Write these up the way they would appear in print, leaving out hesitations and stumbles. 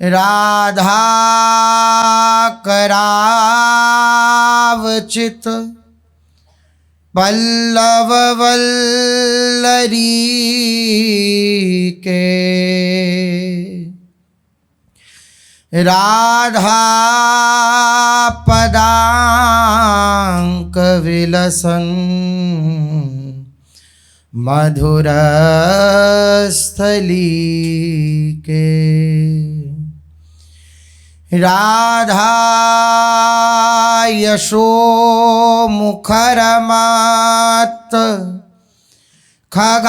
राधा करावचित पल्लव वल्लरी के। राधा पदांक विलसन मधुर स्थली के। राधा यशो मुखर मात खगावली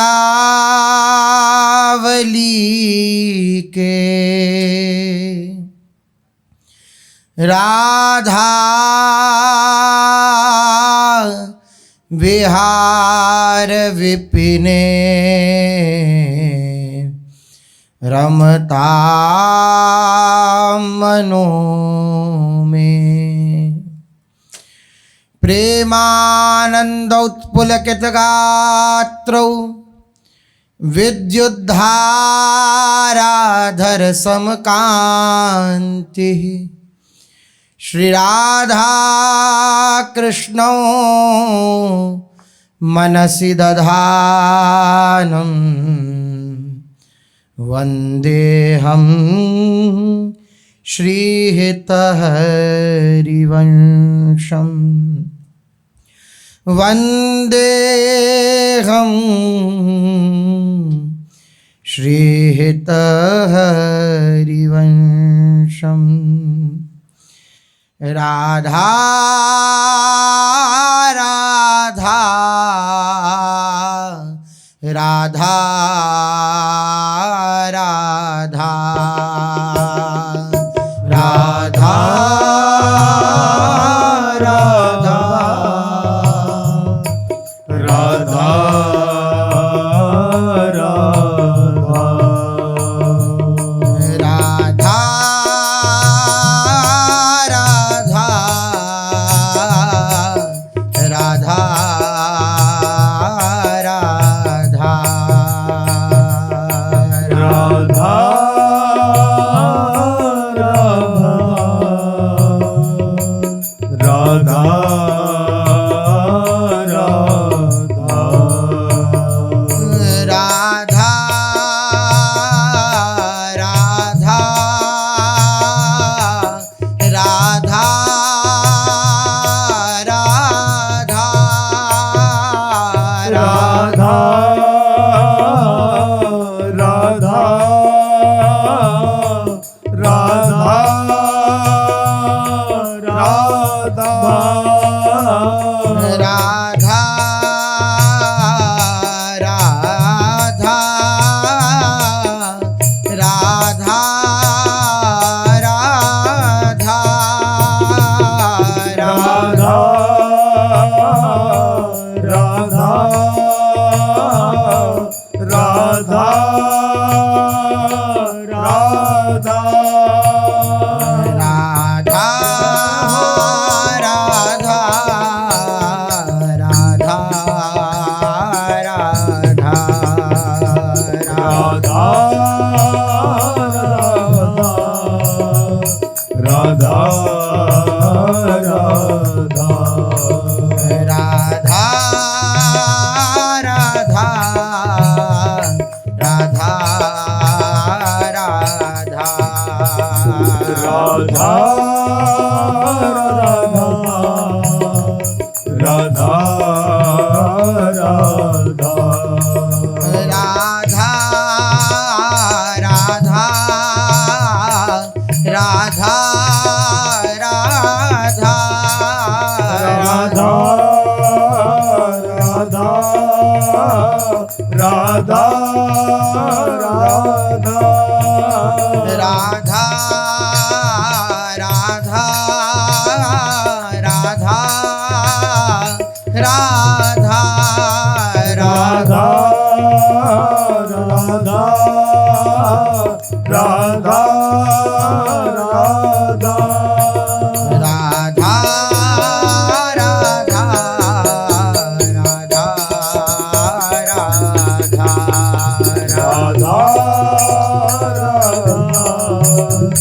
के। राधा विहार विपिने रमता मनो में। प्रेमानंद उत्पुलकित गात्रौ विद्युद्धाराधर समकांति। श्री राधा कृष्णौ मनसि दधानं वन्देऽहं श्रीहितहरिवंशं। वन्देऽहं श्रीहितहरिवंशं। राधा राधा राधा राधा राधा राधा राधा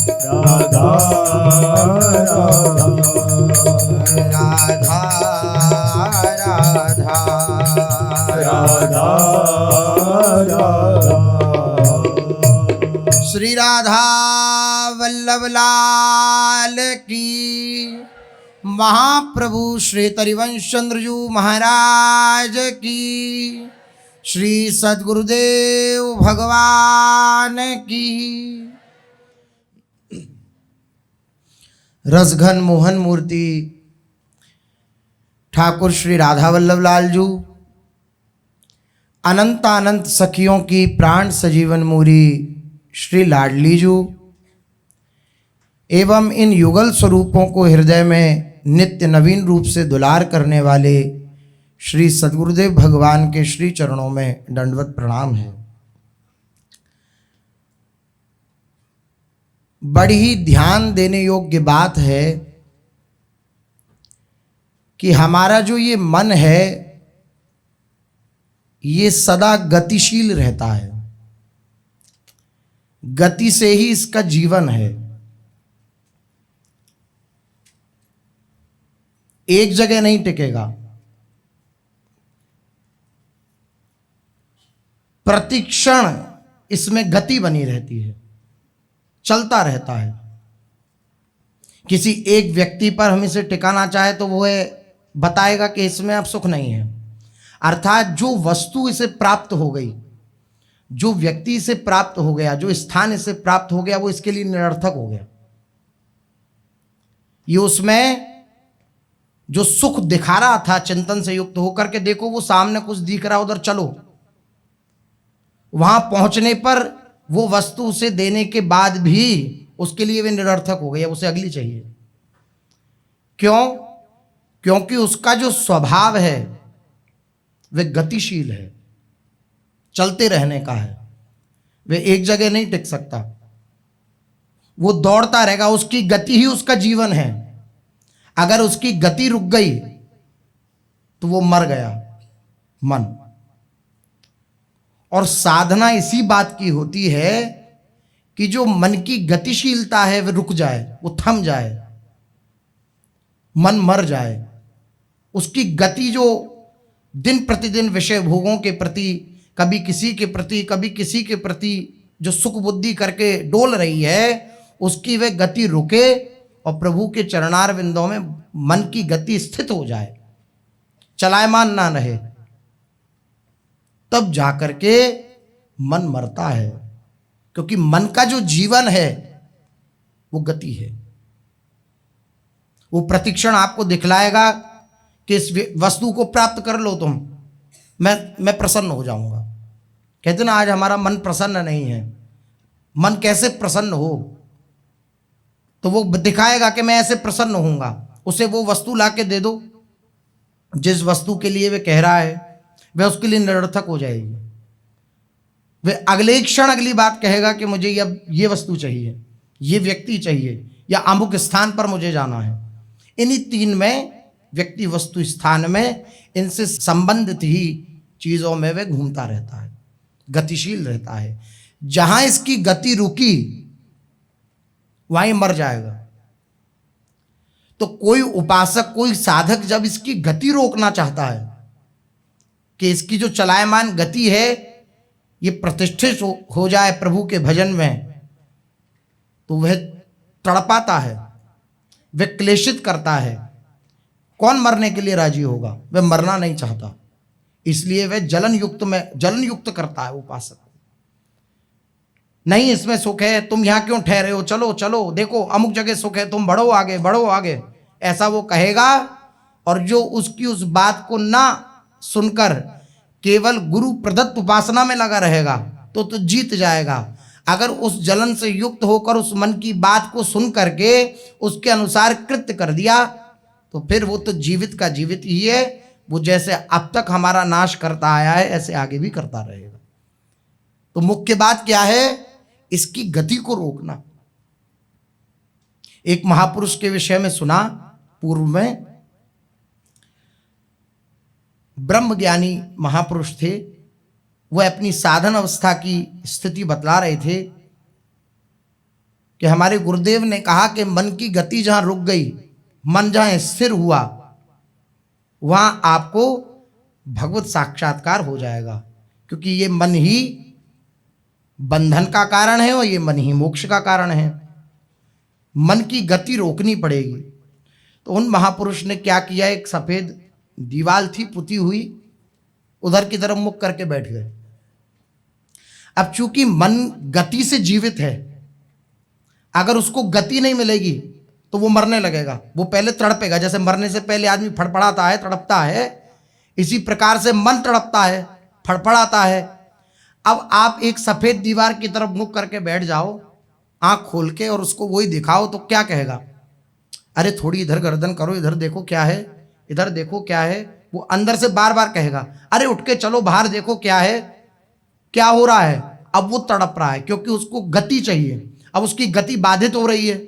राधा राधा राधा राधा राधा। श्री राधा वल्लभ लाल की, महाप्रभु श्री तरिवंश चंद्रजू महाराज की, श्री सद्गुरुदेव भगवान की। रसघन मोहन मूर्ति ठाकुर श्री राधा वल्लभ लाल जू, अनंत अनंत सखियों की प्राण सजीवन मूरी श्री लाडली जू, एवं इन युगल स्वरूपों को हृदय में नित्य नवीन रूप से दुलार करने वाले श्री सद्गुरुदेव भगवान के श्री चरणों में दंडवत प्रणाम है। बड़ी ही ध्यान देने योग्य बात है कि हमारा जो ये मन है ये सदा गतिशील रहता है, गति से ही इसका जीवन है। एक जगह नहीं टिकेगा, प्रतिक्षण इसमें गति बनी रहती है, चलता रहता है। किसी एक व्यक्ति पर हम इसे टिकाना चाहे तो वो बताएगा कि इसमें अब सुख नहीं है, अर्थात जो वस्तु इसे प्राप्त हो गई, जो व्यक्ति इसे प्राप्त हो गया, जो स्थान इसे प्राप्त हो गया, वो इसके लिए निरर्थक हो गया। ये उसमें जो सुख दिखा रहा था चिंतन से युक्त होकर के, देखो वो सामने कुछ दिख रहा, उधर चलो, वहां पहुंचने पर वो वस्तु उसे देने के बाद भी उसके लिए वे निरर्थक हो गई, उसे अगली चाहिए। क्यों? क्योंकि उसका जो स्वभाव है वे गतिशील है, चलते रहने का है, वे एक जगह नहीं टिक सकता, वो दौड़ता रहेगा, उसकी गति ही उसका जीवन है। अगर उसकी गति रुक गई तो वो मर गया मन। और साधना इसी बात की होती है कि जो मन की गतिशीलता है वह रुक जाए, वो थम जाए, मन मर जाए। उसकी गति जो दिन प्रतिदिन विषय भोगों के प्रति, कभी किसी के प्रति, कभी किसी के प्रति जो सुख बुद्धि करके डोल रही है, उसकी वह गति रुके और प्रभु के चरणार बिंदों में मन की गति स्थित हो जाए, चलायमान ना रहे, तब जाकर के मन मरता है। क्योंकि मन का जो जीवन है वो गति है। वो प्रतिक्षण आपको दिखलाएगा कि इस वस्तु को प्राप्त कर लो तुम, मैं प्रसन्न हो जाऊंगा। कहते ना आज हमारा मन प्रसन्न नहीं है। मन कैसे प्रसन्न हो? तो वो दिखाएगा कि मैं ऐसे प्रसन्न होऊंगा। उसे वो वस्तु ला के दे दो जिस वस्तु के लिए वे कह रहा है, वह उसके लिए निरर्थक हो जाएगी। वह अगले क्षण अगली बात कहेगा कि मुझे अब ये वस्तु चाहिए, ये व्यक्ति चाहिए, या अमुक स्थान पर मुझे जाना है। इन्हीं तीन में, व्यक्ति वस्तु स्थान में, इनसे संबंधित ही चीजों में वह घूमता रहता है, गतिशील रहता है। जहां इसकी गति रुकी वहीं मर जाएगा। तो कोई उपासक, कोई साधक जब इसकी गति रोकना चाहता है कि इसकी जो चलायमान गति है ये प्रतिष्ठित हो जाए प्रभु के भजन में, तो वह तड़पाता है, वह क्लेशित करता है। कौन मरने के लिए राजी होगा? वह मरना नहीं चाहता, इसलिए वह जलन युक्त करता है उपासक। नहीं इसमें सुख है, तुम यहां क्यों ठहरे हो, चलो चलो, देखो अमुक जगह सुख है, तुम बढ़ो आगे, बढ़ो आगे, ऐसा वो कहेगा। और जो उसकी उस बात को ना सुनकर केवल गुरु प्रदत्त उपासना में लगा रहेगा तो जीत जाएगा। अगर उस जलन से युक्त होकर उस मन की बात को सुन करके उसके अनुसार कृत्य कर दिया तो फिर वो तो जीवित का जीवित ही है। वो जैसे अब तक हमारा नाश करता आया है ऐसे आगे भी करता रहेगा। तो मुख्य बात क्या है? इसकी गति को रोकना। एक महापुरुष के विषय में सुना पूर्व में, ब्रह्मज्ञानी महापुरुष थे। वह अपनी साधन अवस्था की स्थिति बतला रहे थे कि हमारे गुरुदेव ने कहा कि मन की गति जहां रुक गई, मन जहां स्थिर हुआ, वहां आपको भगवत साक्षात्कार हो जाएगा, क्योंकि ये मन ही बंधन का कारण है और ये मन ही मोक्ष का कारण है। मन की गति रोकनी पड़ेगी। तो उन महापुरुष ने क्या किया, एक सफेद दीवार थी पुती हुई, उधर की तरफ मुख करके बैठ गए। अब चूंकि मन गति से जीवित है, अगर उसको गति नहीं मिलेगी तो वो मरने लगेगा, वो पहले तड़पेगा। जैसे मरने से पहले आदमी फड़फड़ाता है, तड़पता है, इसी प्रकार से मन तड़पता है, फड़फड़ाता है। अब आप एक सफेद दीवार की तरफ मुख करके बैठ जाओ, आंख खोल के, और उसको वही दिखाओ, तो क्या कहेगा? अरे थोड़ी इधर गर्दन करो, इधर देखो क्या है, इधर देखो क्या है। वो अंदर से बार बार कहेगा, अरे उठ के चलो बाहर देखो क्या है, क्या हो रहा है। अब वो तड़प रहा है क्योंकि उसको गति चाहिए। अब उसकी गति बाधित हो रही है।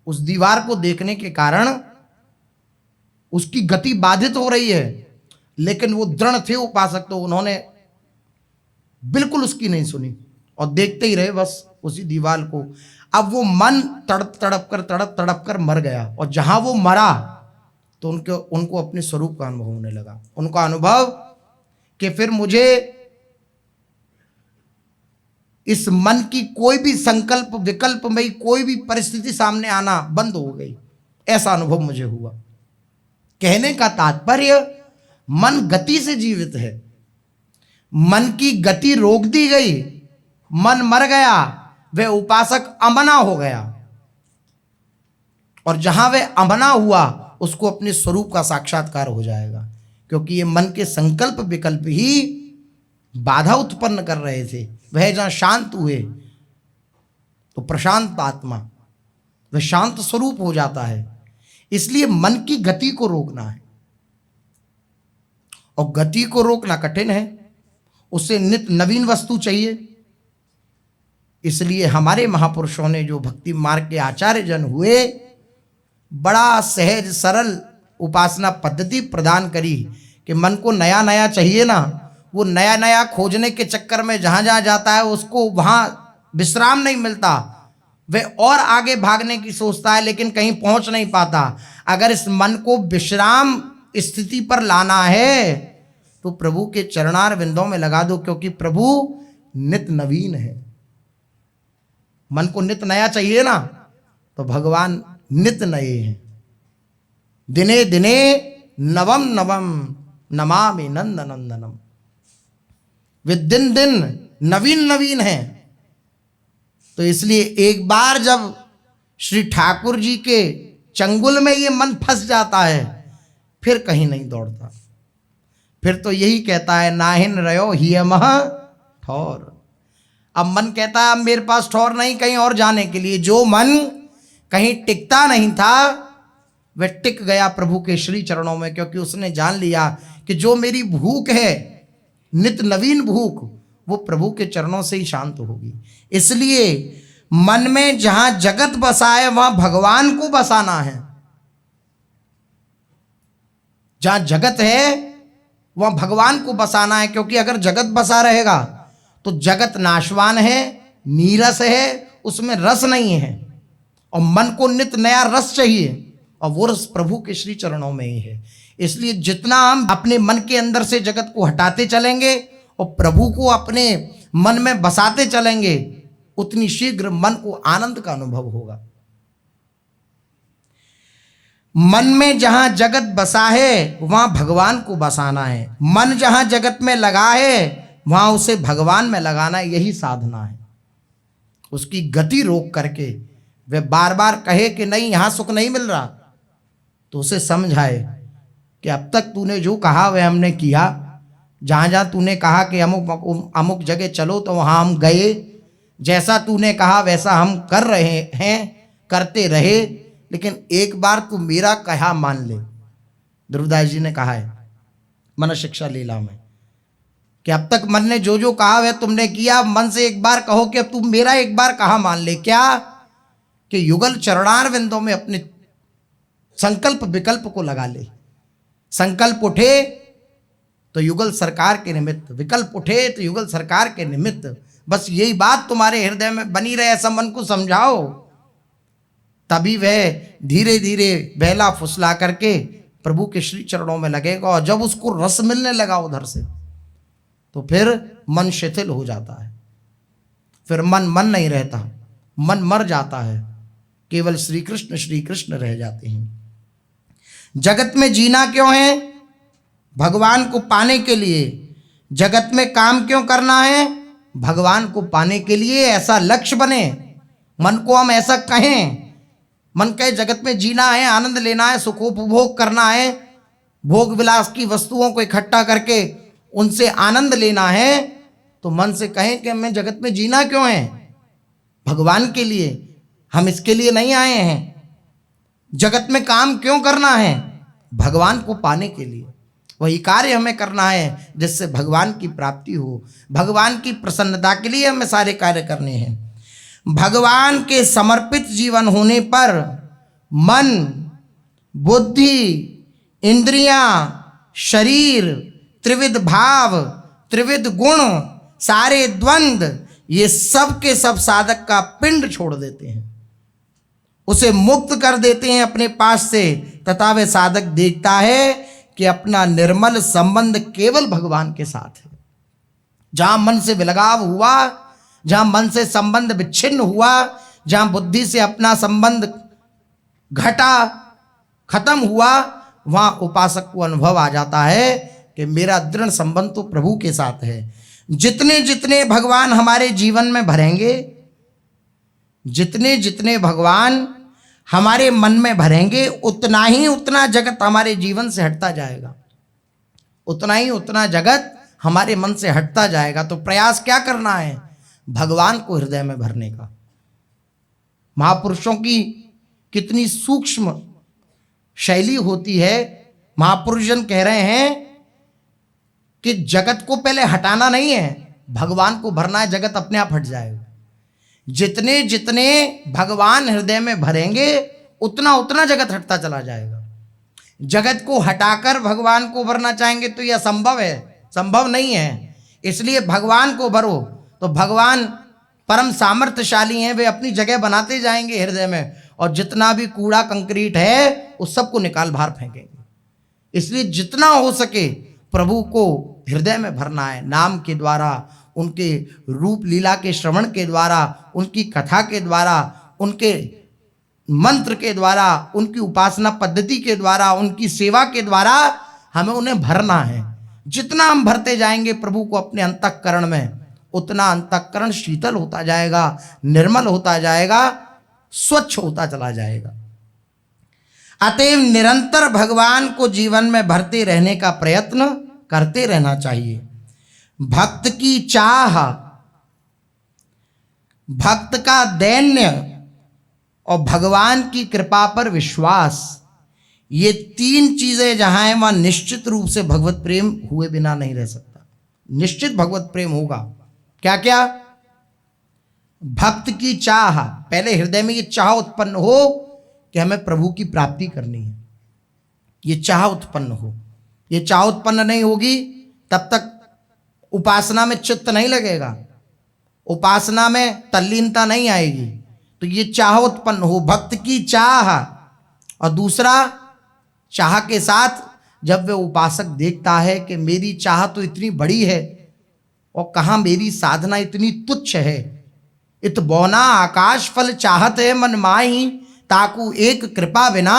उस दीवार को देखने के कारण उसकी गति बाधित हो रही है, लेकिन वो दृढ़ थे उपासक, तो उन्होंने बिल्कुल उसकी नहीं सुनी और देखते ही रहे बस उसी दीवार को। अब वो मन तड़प तड़प कर मर गया, और जहां वो मरा तो उनको अपने स्वरूप का अनुभव होने लगा। उनका अनुभव कि फिर मुझे इस मन की कोई भी संकल्प विकल्प में कोई भी परिस्थिति सामने आना बंद हो गई, ऐसा अनुभव मुझे हुआ। कहने का तात्पर्य, मन गति से जीवित है, मन की गति रोक दी गई, मन मर गया, वह उपासक अमना हो गया, और जहां वह अमना हुआ उसको अपने स्वरूप का साक्षात्कार हो जाएगा। क्योंकि ये मन के संकल्प विकल्प ही बाधा उत्पन्न कर रहे थे। वह जहां शांत हुए तो प्रशांत आत्मा, वह शांत स्वरूप हो जाता है। इसलिए मन की गति को रोकना है, और गति को रोकना कठिन है, उसे नित्य नवीन वस्तु चाहिए। इसलिए हमारे महापुरुषों ने, जो भक्ति मार्ग के आचार्य जन हुए, बड़ा सहज सरल उपासना पद्धति प्रदान करी कि मन को नया नया चाहिए ना, वो नया नया खोजने के चक्कर में जहां जहां जाता है उसको वहां विश्राम नहीं मिलता, वह और आगे भागने की सोचता है, लेकिन कहीं पहुंच नहीं पाता। अगर इस मन को विश्राम स्थिति पर लाना है तो प्रभु के चरणार विंदों में लगा दो, क्योंकि प्रभु नित्य नवीन है। मन को नित्य नया चाहिए ना, तो भगवान नित्य नए हैं। दिने दिने नवम नवम नमामि नंद नंदनम, वे दिन दिन नवीन नवीन हैं। तो इसलिए एक बार जब श्री ठाकुर जी के चंगुल में ये मन फंस जाता है, फिर कहीं नहीं दौड़ता, फिर तो यही कहता है, नाहिन रयो ही मह ठौर। अब मन कहता है अब मेरे पास ठौर नहीं कहीं और जाने के लिए। जो मन कहीं टिकता नहीं था वह टिक गया प्रभु के श्री चरणों में, क्योंकि उसने जान लिया कि जो मेरी भूख है, नित्य नवीन भूख, वो प्रभु के चरणों से ही शांत होगी। इसलिए मन में जहां जगत बसा है वहां भगवान को बसाना है। जहां जगत है वहां भगवान को बसाना है, क्योंकि अगर जगत बसा रहेगा तो जगत नाशवान है, नीरस है, उसमें रस नहीं है, और मन को नित्य नया रस चाहिए, और वो रस प्रभु के श्री चरणों में ही है। इसलिए जितना हम अपने मन के अंदर से जगत को हटाते चलेंगे और प्रभु को अपने मन में बसाते चलेंगे, उतनी शीघ्र मन को आनंद का अनुभव होगा। मन में जहां जगत बसा है वहां भगवान को बसाना है। मन जहां जगत में लगा है वहां उसे भगवान में लगाना, यही साधना है। उसकी गति रोक करके वह बार बार कहे कि नहीं यहां सुख नहीं मिल रहा, तो उसे समझाए कि अब तक तूने जो कहा वह हमने किया। जहां जहां तूने कहा कि अमुक अमुक जगह चलो तो वहां हम गए, जैसा तूने कहा वैसा हम कर रहे हैं, करते रहे, लेकिन एक बार तू मेरा कहा मान ले। ध्रुवदास जी ने कहा है मन शिक्षा लीला में कि अब तक मन ने जो जो कहा वह तुमने किया, मन से एक बार कहो कि अब तुम मेरा एक बार कहा मान ले। क्या कि युगल चरणार विंदों में अपने संकल्प विकल्प को लगा ले। संकल्प उठे तो युगल सरकार के निमित्त, विकल्प उठे तो युगल सरकार के निमित्त, बस यही बात तुम्हारे हृदय में बनी रहे, ऐसा मन को समझाओ, तभी वह धीरे धीरे बहला फुसला करके प्रभु के श्री चरणों में लगेगा। और जब उसको रस मिलने लगा उधर से, तो फिर मन शिथिल हो जाता है, फिर मन नहीं रहता, मन मर जाता है, केवल श्री कृष्ण रह जाते हैं। जगत में जीना क्यों है? भगवान को पाने के लिए। जगत में काम क्यों करना है? भगवान को पाने के लिए। ऐसा लक्ष्य बने, मन को हम ऐसा कहें, मन कहे जगत में जीना है, आनंद लेना है, सुखोपभोग करना है, भोग विलास की वस्तुओं को इकट्ठा करके उनसे आनंद लेना है, तो मन से कहें कि हमें जगत में जीना क्यों है? भगवान के लिए, हम इसके लिए नहीं आए हैं। जगत में काम क्यों करना है? भगवान को पाने के लिए। वही कार्य हमें करना है जिससे भगवान की प्राप्ति हो, भगवान की प्रसन्नता के लिए हमें सारे कार्य करने हैं। भगवान के समर्पित जीवन होने पर मन, बुद्धि, इंद्रियां, शरीर, त्रिविध भाव, त्रिविध गुण, सारे द्वंद्व, ये सब के सब साधक का पिंड छोड़ देते हैं, उसे मुक्त कर देते हैं अपने पास से, तथा वह साधक देखता है कि अपना निर्मल संबंध केवल भगवान के साथ है। जहां मन से विलगाव हुआ, जहां मन से संबंध विच्छिन्न हुआ, जहां बुद्धि से अपना संबंध घटा, खत्म हुआ, वहां उपासक को अनुभव आ जाता है कि मेरा दृढ़ संबंध तो प्रभु के साथ है। जितने जितने भगवान हमारे जीवन में भरेंगे, जितने जितने भगवान हमारे मन में भरेंगे, उतना ही उतना जगत हमारे जीवन से हटता जाएगा, उतना ही उतना जगत हमारे मन से हटता जाएगा। तो प्रयास क्या करना है? भगवान को हृदय में भरने का। महापुरुषों की कितनी सूक्ष्म शैली होती है। महापुरुष जन कह रहे हैं कि जगत को पहले हटाना नहीं है, भगवान को भरना है, जगत अपने आप हट जाएगा। जितने जितने भगवान हृदय में भरेंगे, उतना उतना जगत हटता चला जाएगा। जगत को हटाकर भगवान को भरना चाहेंगे तो यह असंभव है, संभव नहीं है। इसलिए भगवान को भरो, तो भगवान परम सामर्थ्यशाली हैं, वे अपनी जगह बनाते जाएंगे हृदय में, और जितना भी कूड़ा कंक्रीट है उस सबको निकाल बाहर फेंकेंगे। इसलिए जितना हो सके प्रभु को हृदय में भरना है, नाम के द्वारा, उनके रूप लीला के श्रवण के द्वारा, उनकी कथा के द्वारा, उनके मंत्र के द्वारा, उनकी उपासना पद्धति के द्वारा, उनकी सेवा के द्वारा हमें उन्हें भरना है। जितना हम भरते जाएंगे प्रभु को अपने अंतःकरण में, उतना अंतःकरण शीतल होता जाएगा, निर्मल होता जाएगा, स्वच्छ होता चला जाएगा। अतएव निरंतर भगवान को जीवन में भरते रहने का प्रयत्न करते रहना चाहिए। भक्त की चाह, भक्त का दैन्य और भगवान की कृपा पर विश्वास, ये तीन चीजें जहां हैं वहां निश्चित रूप से भगवत प्रेम हुए बिना नहीं रह सकता। निश्चित भगवत प्रेम होगा। क्या क्या? भक्त की चाह, पहले हृदय में ये चाह उत्पन्न हो कि हमें प्रभु की प्राप्ति करनी है, ये चाह उत्पन्न हो। ये चाह उत्पन्न नहीं होगी तब तक उपासना में चित्त नहीं लगेगा, उपासना में तल्लीनता नहीं आएगी। तो ये चाह उत्पन्न हो, भक्त की चाह। और दूसरा, चाह के साथ जब वह उपासक देखता है कि मेरी चाह तो इतनी बड़ी है और कहाँ मेरी साधना इतनी तुच्छ है, इत बौना आकाश फल चाहत है मन माही, ताकू एक कृपा बिना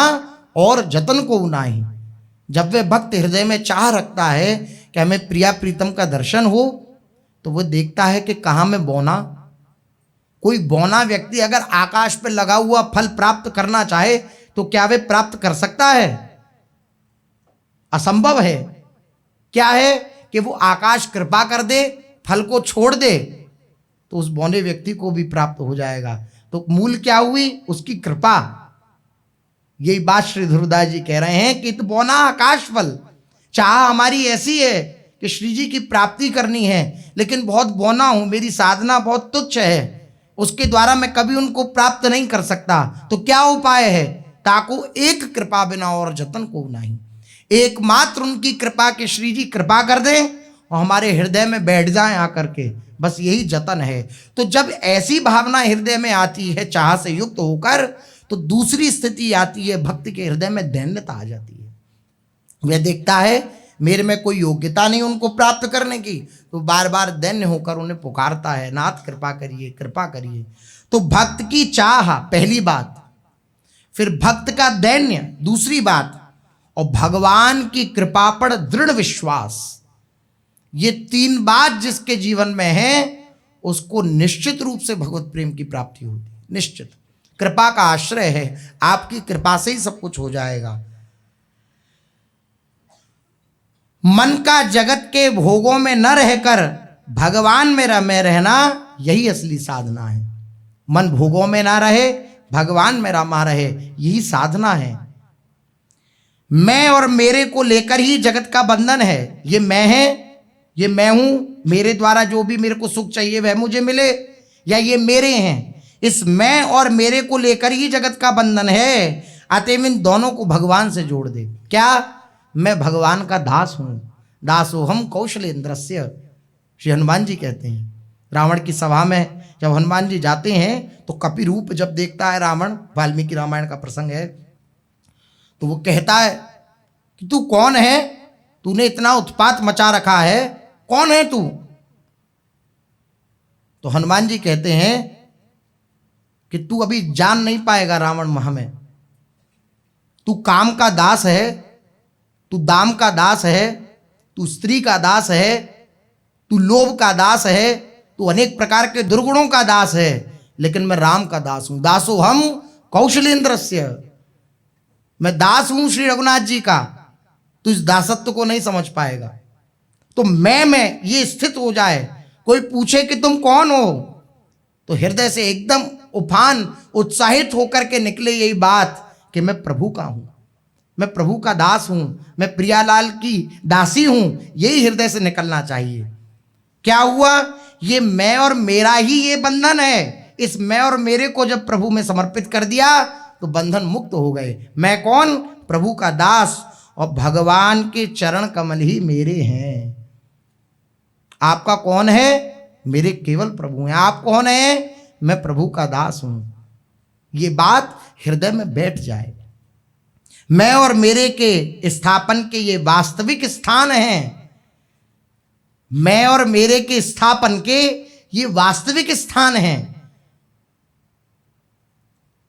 और जतन को उनाही। जब वह भक्त हृदय में चाह रखता है कि हमें प्रिया प्रीतम का दर्शन हो, तो वह देखता है कि कहाँ मैं बौना। कोई बौना व्यक्ति अगर आकाश पर लगा हुआ फल प्राप्त करना चाहे तो क्या वे प्राप्त कर सकता है? असंभव है। क्या है कि वो आकाश कृपा कर दे, फल को छोड़ दे, तो उस बौने व्यक्ति को भी प्राप्त हो जाएगा। तो मूल क्या हुई? उसकी कृपा। यही बात श्री ध्रुवदास जी कह रहे हैं कि तो बौना आकाश फल। चाह हमारी ऐसी है कि श्री जी की प्राप्ति करनी है, लेकिन बहुत बौना हूं, मेरी साधना बहुत तुच्छ है, उसके द्वारा मैं कभी उनको प्राप्त नहीं कर सकता। तो क्या उपाय है? ताको एक कृपा बिना और जतन को नहीं। एकमात्र उनकी कृपा के श्री जी कृपा कर दें और हमारे हृदय में बैठ जाएं आकर के, बस यही जतन है। तो जब ऐसी भावना हृदय में आती है चाह से युक्त होकर, तो दूसरी स्थिति आती है, भक्त के हृदय में दैन्यता आ जाती है। वह देखता है मेरे में कोई योग्यता नहीं उनको प्राप्त करने की, तो बार बार दैन्य होकर उन्हें पुकारता है, नाथ कृपा करिए, कृपा करिए। तो भक्त की चाह पहली बात, फिर भक्त का दैन्य दूसरी बात, और भगवान की कृपा पर दृढ़ विश्वास, ये तीन बात जिसके जीवन में है उसको निश्चित रूप से भगवत प्रेम की प्राप्ति होती है। निश्चित कृपा का आश्रय है, आपकी कृपा से ही सब कुछ हो जाएगा। मन का जगत के भोगों में न रहकर भगवान में रमे रहना, यही असली साधना है। मन भोगों में ना रहे, भगवान में रमा रहे, यही साधना है। मैं और मेरे को लेकर ही जगत का बंधन है। ये मैं है, ये मैं हूं, मेरे द्वारा जो भी मेरे को सुख चाहिए वह मुझे मिले, या ये मेरे हैं। इस मैं और मेरे को लेकर ही जगत का बंधन है। अतएव इन दोनों को भगवान से जोड़ दे। क्या? मैं भगवान का दास हूं। दासोहम कौशलेंद्रस्य, श्री हनुमान जी कहते हैं। रावण की सभा में जब हनुमान जी जाते हैं तो कपि रूप जब देखता है रावण, वाल्मीकि रामायण का प्रसंग है, तो वो कहता है कि तू कौन है, तूने इतना उत्पात मचा रखा है, कौन है तू? तो हनुमान जी कहते हैं कि तू अभी जान नहीं पाएगा रावण महा में। तू काम का दास है, तू दाम का दास है, तू स्त्री का दास है, तू लोभ का दास है, तू अनेक प्रकार के दुर्गुणों का दास है, लेकिन मैं राम का दास हूं। दासो हम कौशलेंद्रस्य, मैं दास हूं श्री रघुनाथ जी का। तू इस दासत्व को नहीं समझ पाएगा। तो मैं ये स्थित हो जाए, कोई पूछे कि तुम कौन हो, तो हृदय से एकदम उफान उत्साहित होकर के निकले यही बात कि मैं प्रभु का हूं, मैं प्रभु का दास हूं, मैं प्रियालाल की दासी हूं। यही हृदय से निकलना चाहिए। क्या हुआ? ये मैं और मेरा ही ये बंधन है। इस मैं और मेरे को जब प्रभु में समर्पित कर दिया तो बंधन मुक्त हो गए। मैं कौन? प्रभु का दास, और भगवान के चरण कमल ही मेरे हैं। आपका कौन है? मेरे केवल प्रभु हैं। आप कौन है? मैं प्रभु का दास हूं। ये बात हृदय में बैठ जाए। मैं और मेरे के स्थापन के ये वास्तविक स्थान हैं। मैं और मेरे के स्थापन के ये वास्तविक स्थान हैं।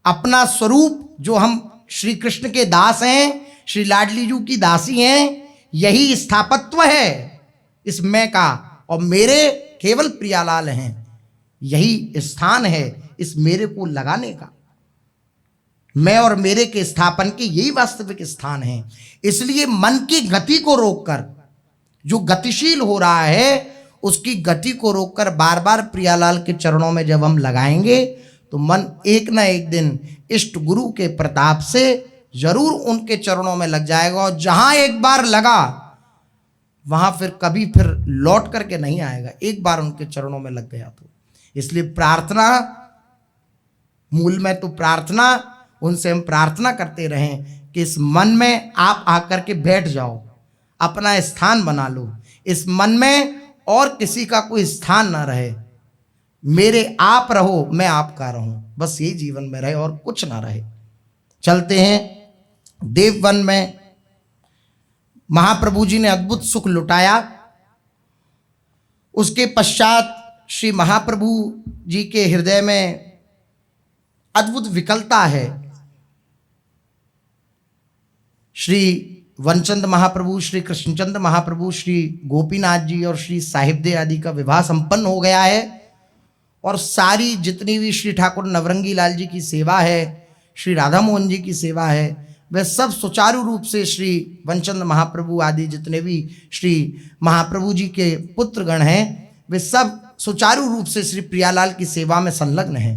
अपना स्वरूप जो हम श्री कृष्ण के दास हैं, श्री लाडली जी की दासी हैं, यही स्थापत्व है इस मैं का, और मेरे केवल प्रियालाल हैं। यही स्थान है इस मेरे को लगाने का। मैं और मेरे के स्थापन के यही वास्तविक स्थान है। इसलिए मन की गति को रोककर, जो गतिशील हो रहा है उसकी गति को रोककर बार बार प्रियालाल के चरणों में जब हम लगाएंगे तो मन एक ना एक दिन इष्ट गुरु के प्रताप से जरूर उनके चरणों में लग जाएगा। और जहां एक बार लगा वहां फिर कभी फिर लौट करके नहीं आएगा। एक बार उनके चरणों में लग गया तो। इसलिए प्रार्थना, मूल में तो प्रार्थना, उनसे हम प्रार्थना करते रहें कि इस मन में आप आकर के बैठ जाओ, अपना स्थान बना लो। इस मन में और किसी का कोई स्थान ना रहे। मेरे आप रहो, मैं आपका रहूं, बस यही जीवन में रहे और कुछ ना रहे। चलते हैं देववन में। महाप्रभु जी ने अद्भुत सुख लुटाया। उसके पश्चात श्री महाप्रभु जी के हृदय में अद्भुत विकलता है। श्री वनचंद महाप्रभु, श्री कृष्णचंद महाप्रभु, श्री गोपीनाथ जी और श्री साहिबदे आदि का विवाह संपन्न हो गया है। और सारी जितनी भी श्री ठाकुर नवरंगी लाल जी की सेवा है, श्री राधा मोहन जी की सेवा है, वह सब सुचारू रूप से श्री वनचंद महाप्रभु आदि जितने भी श्री महाप्रभु जी के पुत्रगण हैं, वे सब सुचारू रूप से श्री प्रियालाल की सेवा में संलग्न हैं।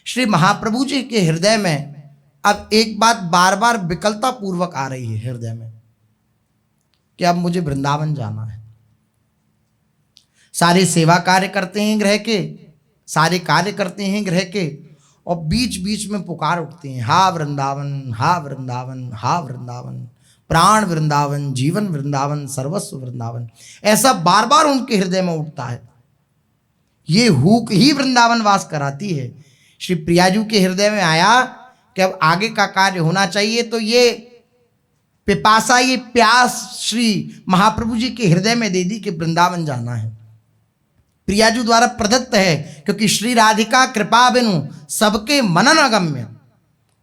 श्री महाप्रभु जी के हृदय में अब एक बात बार बार विकलता पूर्वक आ रही है हृदय में कि अब मुझे वृंदावन जाना है। सारे सेवा कार्य करते हैं ग्रह के, सारे कार्य करते हैं ग्रह के, और बीच बीच में पुकार उठते हैं, हा वृंदावन, हा वृंदावन, हा वृंदावन। प्राण वृंदावन, जीवन वृंदावन, सर्वस्व वृंदावन, ऐसा बार बार उनके हृदय में उठता है। ये हुक ही वृंदावन वास कराती है। श्री प्रियाजू के हृदय में आया कि अब आगे का कार्य होना चाहिए, तो ये पिपासा, ये प्यास श्री महाप्रभु जी के हृदय में दे दी कि वृंदावन जाना है। प्रियाजू द्वारा प्रदत्त है, क्योंकि श्री राधिका कृपा बिनु सबके मनन अगम्य।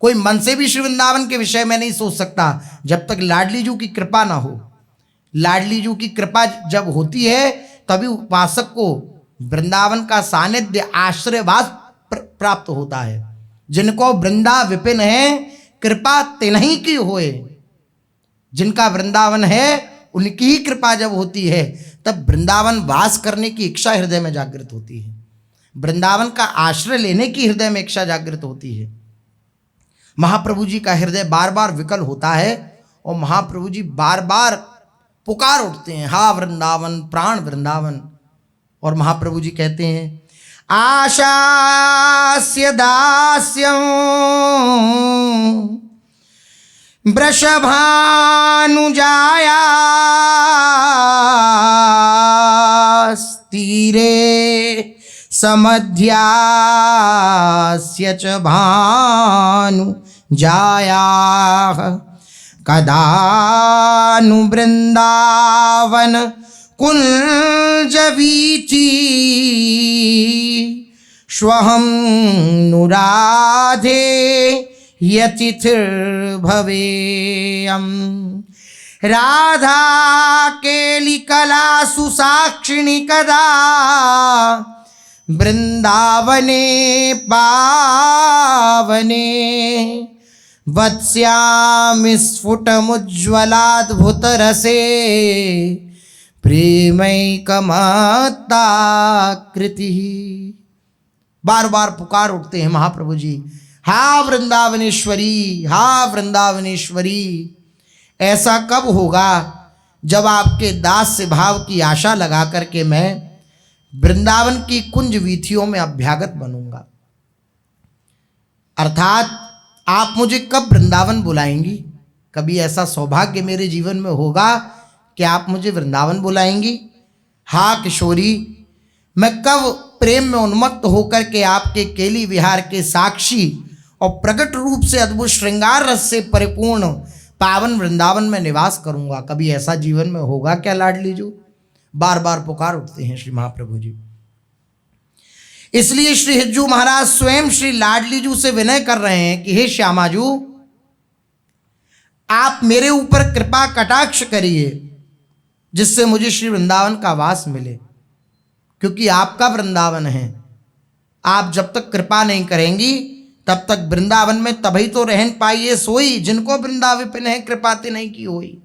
कोई मन से भी श्री वृंदावन के विषय में नहीं सोच सकता जब तक लाडली जू की कृपा ना हो। लाडली जू की कृपा जब होती है तभी उपासक को वृंदावन का सानिध्य, आश्रयवास प्राप्त होता है। जिनको वृंदा विपिन है, कृपा तिन्हीं की होए। जिनका वृंदावन है उनकी ही कृपा जब होती है तब वृंदावन वास करने की इच्छा हृदय में जागृत होती है। वृंदावन का आश्रय लेने की हृदय में इच्छा जागृत होती है। महाप्रभु जी का हृदय बार बार विकल होता है और महाप्रभु जी बार बार पुकार उठते हैं, हा वृंदावन, प्राण वृंदावन। और महाप्रभु जी कहते हैं, आशास्य दास्यं वृषभानुजायास्तीरे समध्यास्य च भानुजायाः कदानु वृंदावन कुंजवीची श्वहं नुराधे यतिथिर्भवेयम्। राधा केलिकलासु साक्षिणि कदा वृंदावने पावने वत्स्यामि स्फुटमुज्ज्वलाद्भुतरसे प्रेमैकमत्ताकृति। बार बार पुकार उठते हैं महाप्रभु जी, हा वृंदावनेश्वरी, हा वृंदावनेश्वरी। ऐसा कब होगा जब आपके दास से भाव की आशा लगा करके मैं वृंदावन की कुंज वीथियों में अभ्यागत बनूंगा। अर्थात आप मुझे कब वृंदावन बुलाएंगी? कभी ऐसा सौभाग्य मेरे जीवन में होगा कि आप मुझे वृंदावन बुलाएंगी? हाँ किशोरी, मैं कब प्रेम में उन्मत्त होकर के आपके केली विहार के साक्षी और प्रकट रूप से अद्भुत श्रृंगार रस से परिपूर्ण पावन वृंदावन में निवास करूंगा। कभी ऐसा जीवन में होगा क्या लाडली जो? बार बार पुकार उठते हैं श्री महाप्रभु जी। इसलिए श्री हिज्जू महाराज स्वयं श्री लाडली जू से विनय कर रहे हैं कि हे श्यामा जू, आप मेरे ऊपर कृपा कटाक्ष करिए जिससे मुझे श्री वृंदावन का वास मिले, क्योंकि आपका वृंदावन है। आप जब तक कृपा नहीं करेंगी तब तक वृंदावन में तभी तो रहन पाइए सोई, जिनको वृंदा विपिन है कृपाते नहीं की होई।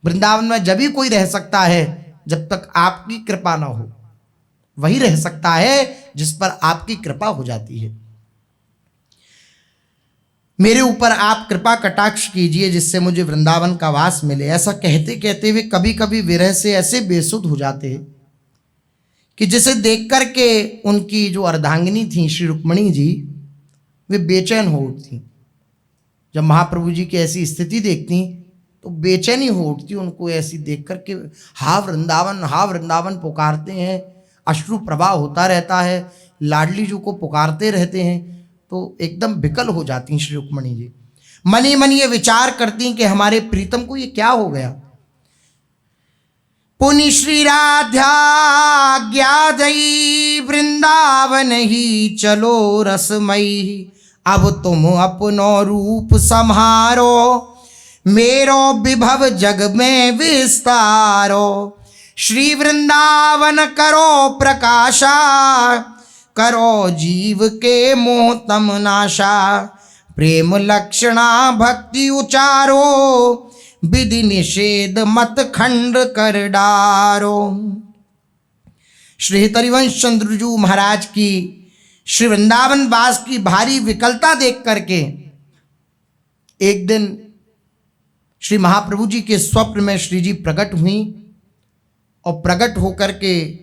वृंदावन में जब ही कोई रह सकता है जब तक आपकी कृपा ना हो। वही रह सकता है जिस पर आपकी कृपा हो जाती है। मेरे ऊपर आप कृपा कटाक्ष कीजिए जिससे मुझे वृंदावन का वास मिले। ऐसा कहते कहते वे कभी कभी विरह से ऐसे बेसुध हो जाते हैं कि जिसे देख कर के उनकी जो अर्धांगिनी थी श्री रुक्मणी जी, वे बेचैन हो उठती। जब महाप्रभु जी की ऐसी स्थिति देखती तो बेचैनी हो उठती उनको ऐसी देख कर के। हा वृंदावन पुकारते हैं, अश्रु प्रवाह होता रहता है, लाडली जी को पुकारते रहते हैं, तो एकदम विकल हो जाती हैं श्री रुक्मणी जी। मनी मन ये विचार करती कि हमारे प्रीतम को ये क्या हो गया। पुनि श्री राध्याज्ञादयी वृंदावन ही चलो रसमयी। अब तुम अपनो रूप संहारो, मेरो विभव जग में विस्तारो। श्री वृंदावन करो प्रकाशा, करो जीव के मोह तम नाशा। प्रेम लक्षणा भक्ति उचारो, विधि निषेध मत खंड कर डारो। श्री हरिवंश चंद्रजू महाराज की श्री वृंदावन वास की भारी विकलता देख करके एक दिन श्री महाप्रभु जी के स्वप्न में श्री जी प्रकट हुई और प्रकट होकर के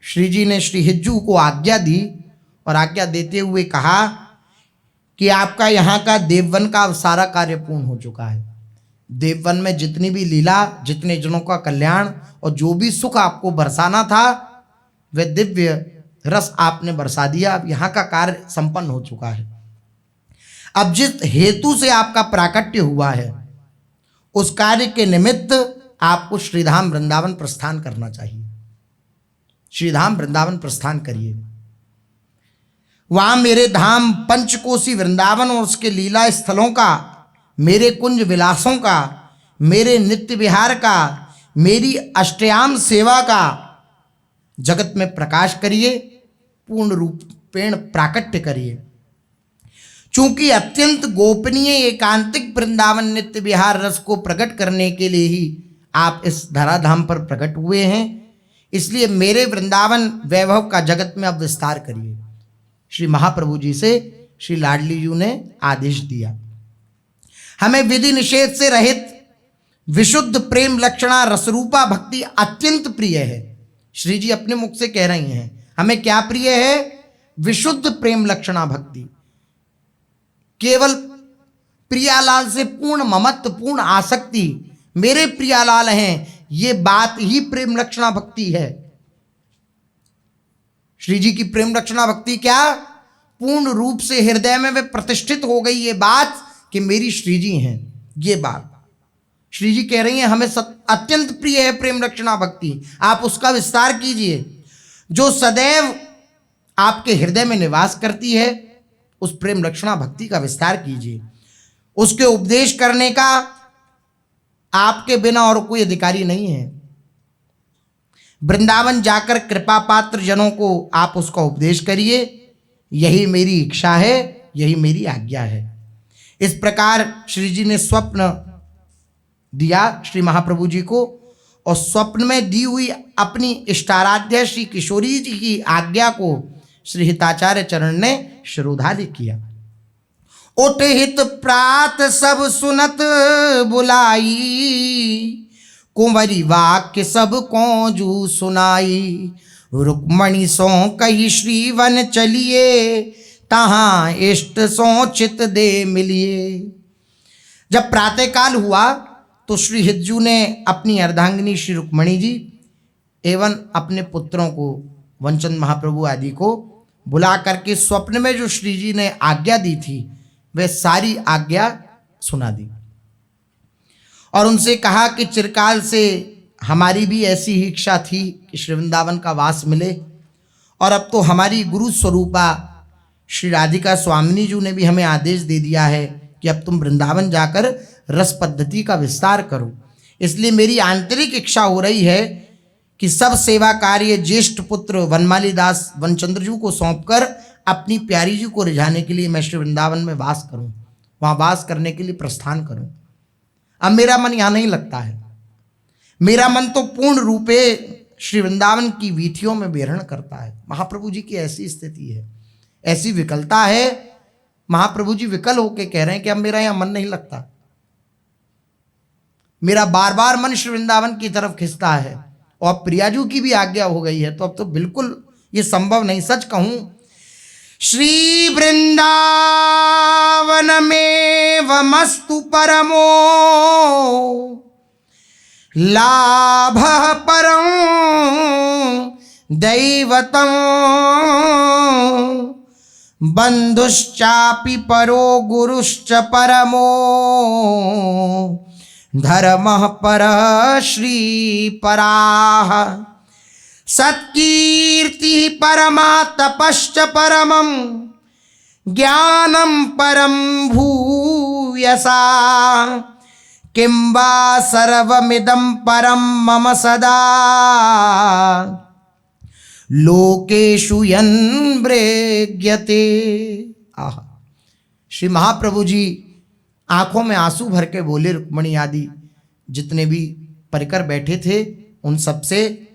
श्री जी ने श्री हिज्जू को आज्ञा दी और आज्ञा देते हुए कहा कि आपका यहाँ का देववन का सारा कार्य पूर्ण हो चुका है। देववन में जितनी भी लीला, जितने जनों का कल्याण और जो भी सुख आपको बरसाना था वह दिव्य रस आपने बरसा दिया। अब यहाँ का कार्य संपन्न हो चुका है। अब जिस हेतु से आपका प्राकट्य हुआ है उस कार्य के निमित्त आपको श्रीधाम वृंदावन प्रस्थान करना चाहिए। श्रीधाम वृंदावन प्रस्थान करिए। वहां मेरे धाम पंचकोशी वृंदावन और उसके लीला स्थलों का, मेरे कुंज विलासों का, मेरे नित्य विहार का, मेरी अष्टयाम सेवा का जगत में प्रकाश करिए, पूर्ण रूपेण प्राकट्य करिए। चूंकि अत्यंत गोपनीय एकांतिक वृंदावन नित्य विहार रस को प्रकट करने के लिए ही आप इस धराधाम पर प्रकट हुए हैं, इसलिए मेरे वृंदावन वैभव का जगत में अब विस्तार करिए। श्री महाप्रभु जी से श्री लाडली जी ने आदेश दिया। हमें विधि निषेध से रहित विशुद्ध प्रेम लक्षणा रसरूपा भक्ति अत्यंत प्रिय है। श्री जी अपने मुख से कह रही हैं, हमें क्या प्रिय है? विशुद्ध प्रेम लक्षणा भक्ति। केवल प्रियालाल से पूर्ण ममत्व, पूर्ण आसक्ति, मेरे प्रियालाल हैं, ये बात ही प्रेम लक्षणा भक्ति है। श्री जी की प्रेम लक्षणा भक्ति क्या? पूर्ण रूप से हृदय में वे प्रतिष्ठित हो गई ये बात कि मेरी श्री जी हैं। ये बात श्री जी कह रही हैं, हमें अत्यंत प्रिय है प्रेम लक्षणा भक्ति, आप उसका विस्तार कीजिए। जो सदैव आपके हृदय में निवास करती है उस प्रेम लक्षणा भक्ति का विस्तार कीजिए। उसके उपदेश करने का आपके बिना और कोई अधिकारी नहीं है। वृंदावन जाकर कृपा पात्र जनों को आप उसका उपदेश करिए, यही मेरी इच्छा है, यही मेरी आज्ञा है। इस प्रकार श्री जी ने स्वप्न दिया श्री महाप्रभु जी को, और स्वप्न में दी हुई अपनी इष्टाराध्या श्री किशोरी जी की आज्ञा को श्री हिताचार्य चरण ने शिरोधार्य किया। उठ हित प्रात सब सुनत बुलाई, कुंवरी वाक्य सब को जू सुनाई। रुक्मणी सो कही श्रीवन चलिए, तहाँ इष्ट सो चित दे मिलिए। जब प्रातःकाल हुआ तो श्री हितजू ने अपनी अर्धांगिनी श्री रुक्मणी जी एवं अपने पुत्रों को, वंचन महाप्रभु आदि को बुला करके स्वप्न में जो श्री जी ने आज्ञा दी थी वह सारी आज्ञा सुना दी, और उनसे कहा कि चिरकाल से हमारी भी ऐसी ही इच्छा थी कि श्री वृंदावन का वास मिले, और अब तो हमारी गुरु स्वरूपा श्री राधिका स्वामिनी जी ने भी हमें आदेश दे दिया है कि अब तुम वृंदावन जाकर रस पद्धति का विस्तार करो। इसलिए मेरी आंतरिक इच्छा हो रही है कि सब सेवा कार्य ज्येष्ठ पुत्र वनमाली दास वनचंद्र जी को सौंपकर अपनी प्यारी जी को रिझाने के लिए मैं श्री वृंदावन में वास करूं, वहाँ वास करने के लिए प्रस्थान करूं। अब मेरा मन यहाँ नहीं लगता है, मेरा मन तो पूर्ण रूपे श्री वृंदावन की वीथियों में विहरण करता है। महाप्रभु जी की ऐसी स्थिति है, ऐसी विकलता है। महाप्रभु जी विकल होके कह रहे हैं कि अब मेरा यहाँ मन नहीं लगता, मेरा बार बार मन श्री वृंदावन की तरफ खिंचता है, और प्रियाजू की भी आज्ञा हो गई है, तो अब तो बिल्कुल ये संभव नहीं। सच कहूं, श्री वृंदावन में वमस्तु परमो लाभ परम दैवतम, बंधुश्चापि परो गुरुश्च परमो धर्मः पर श्री पराः। सत्कीर्ति परमा तपश्च परमं ज्ञानं परं भूयसा, किं वा सर्वमिदं परं मम सदा लोकेषु यन्मृग्यते। आहा, श्री महाप्रभु जी आंखों में आंसू भर के बोले। रुक्मणी आदि जितने भी परिकर बैठे थे उन सब से,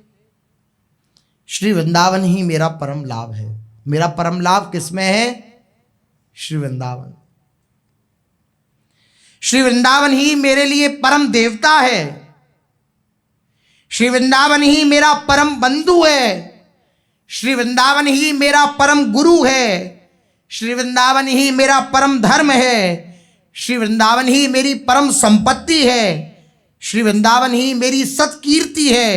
श्री वृंदावन ही मेरा परम लाभ है। मेरा परम लाभ किसमें है? श्री वृंदावन। श्री वृंदावन ही मेरे लिए परम देवता है, श्री वृंदावन ही मेरा परम बंधु है, श्री वृंदावन ही मेरा परम गुरु है, श्री वृंदावन ही मेरा परम धर्म है, श्री वृंदावन ही मेरी परम संपत्ति है, श्री वृंदावन ही मेरी सत्कीर्ति है,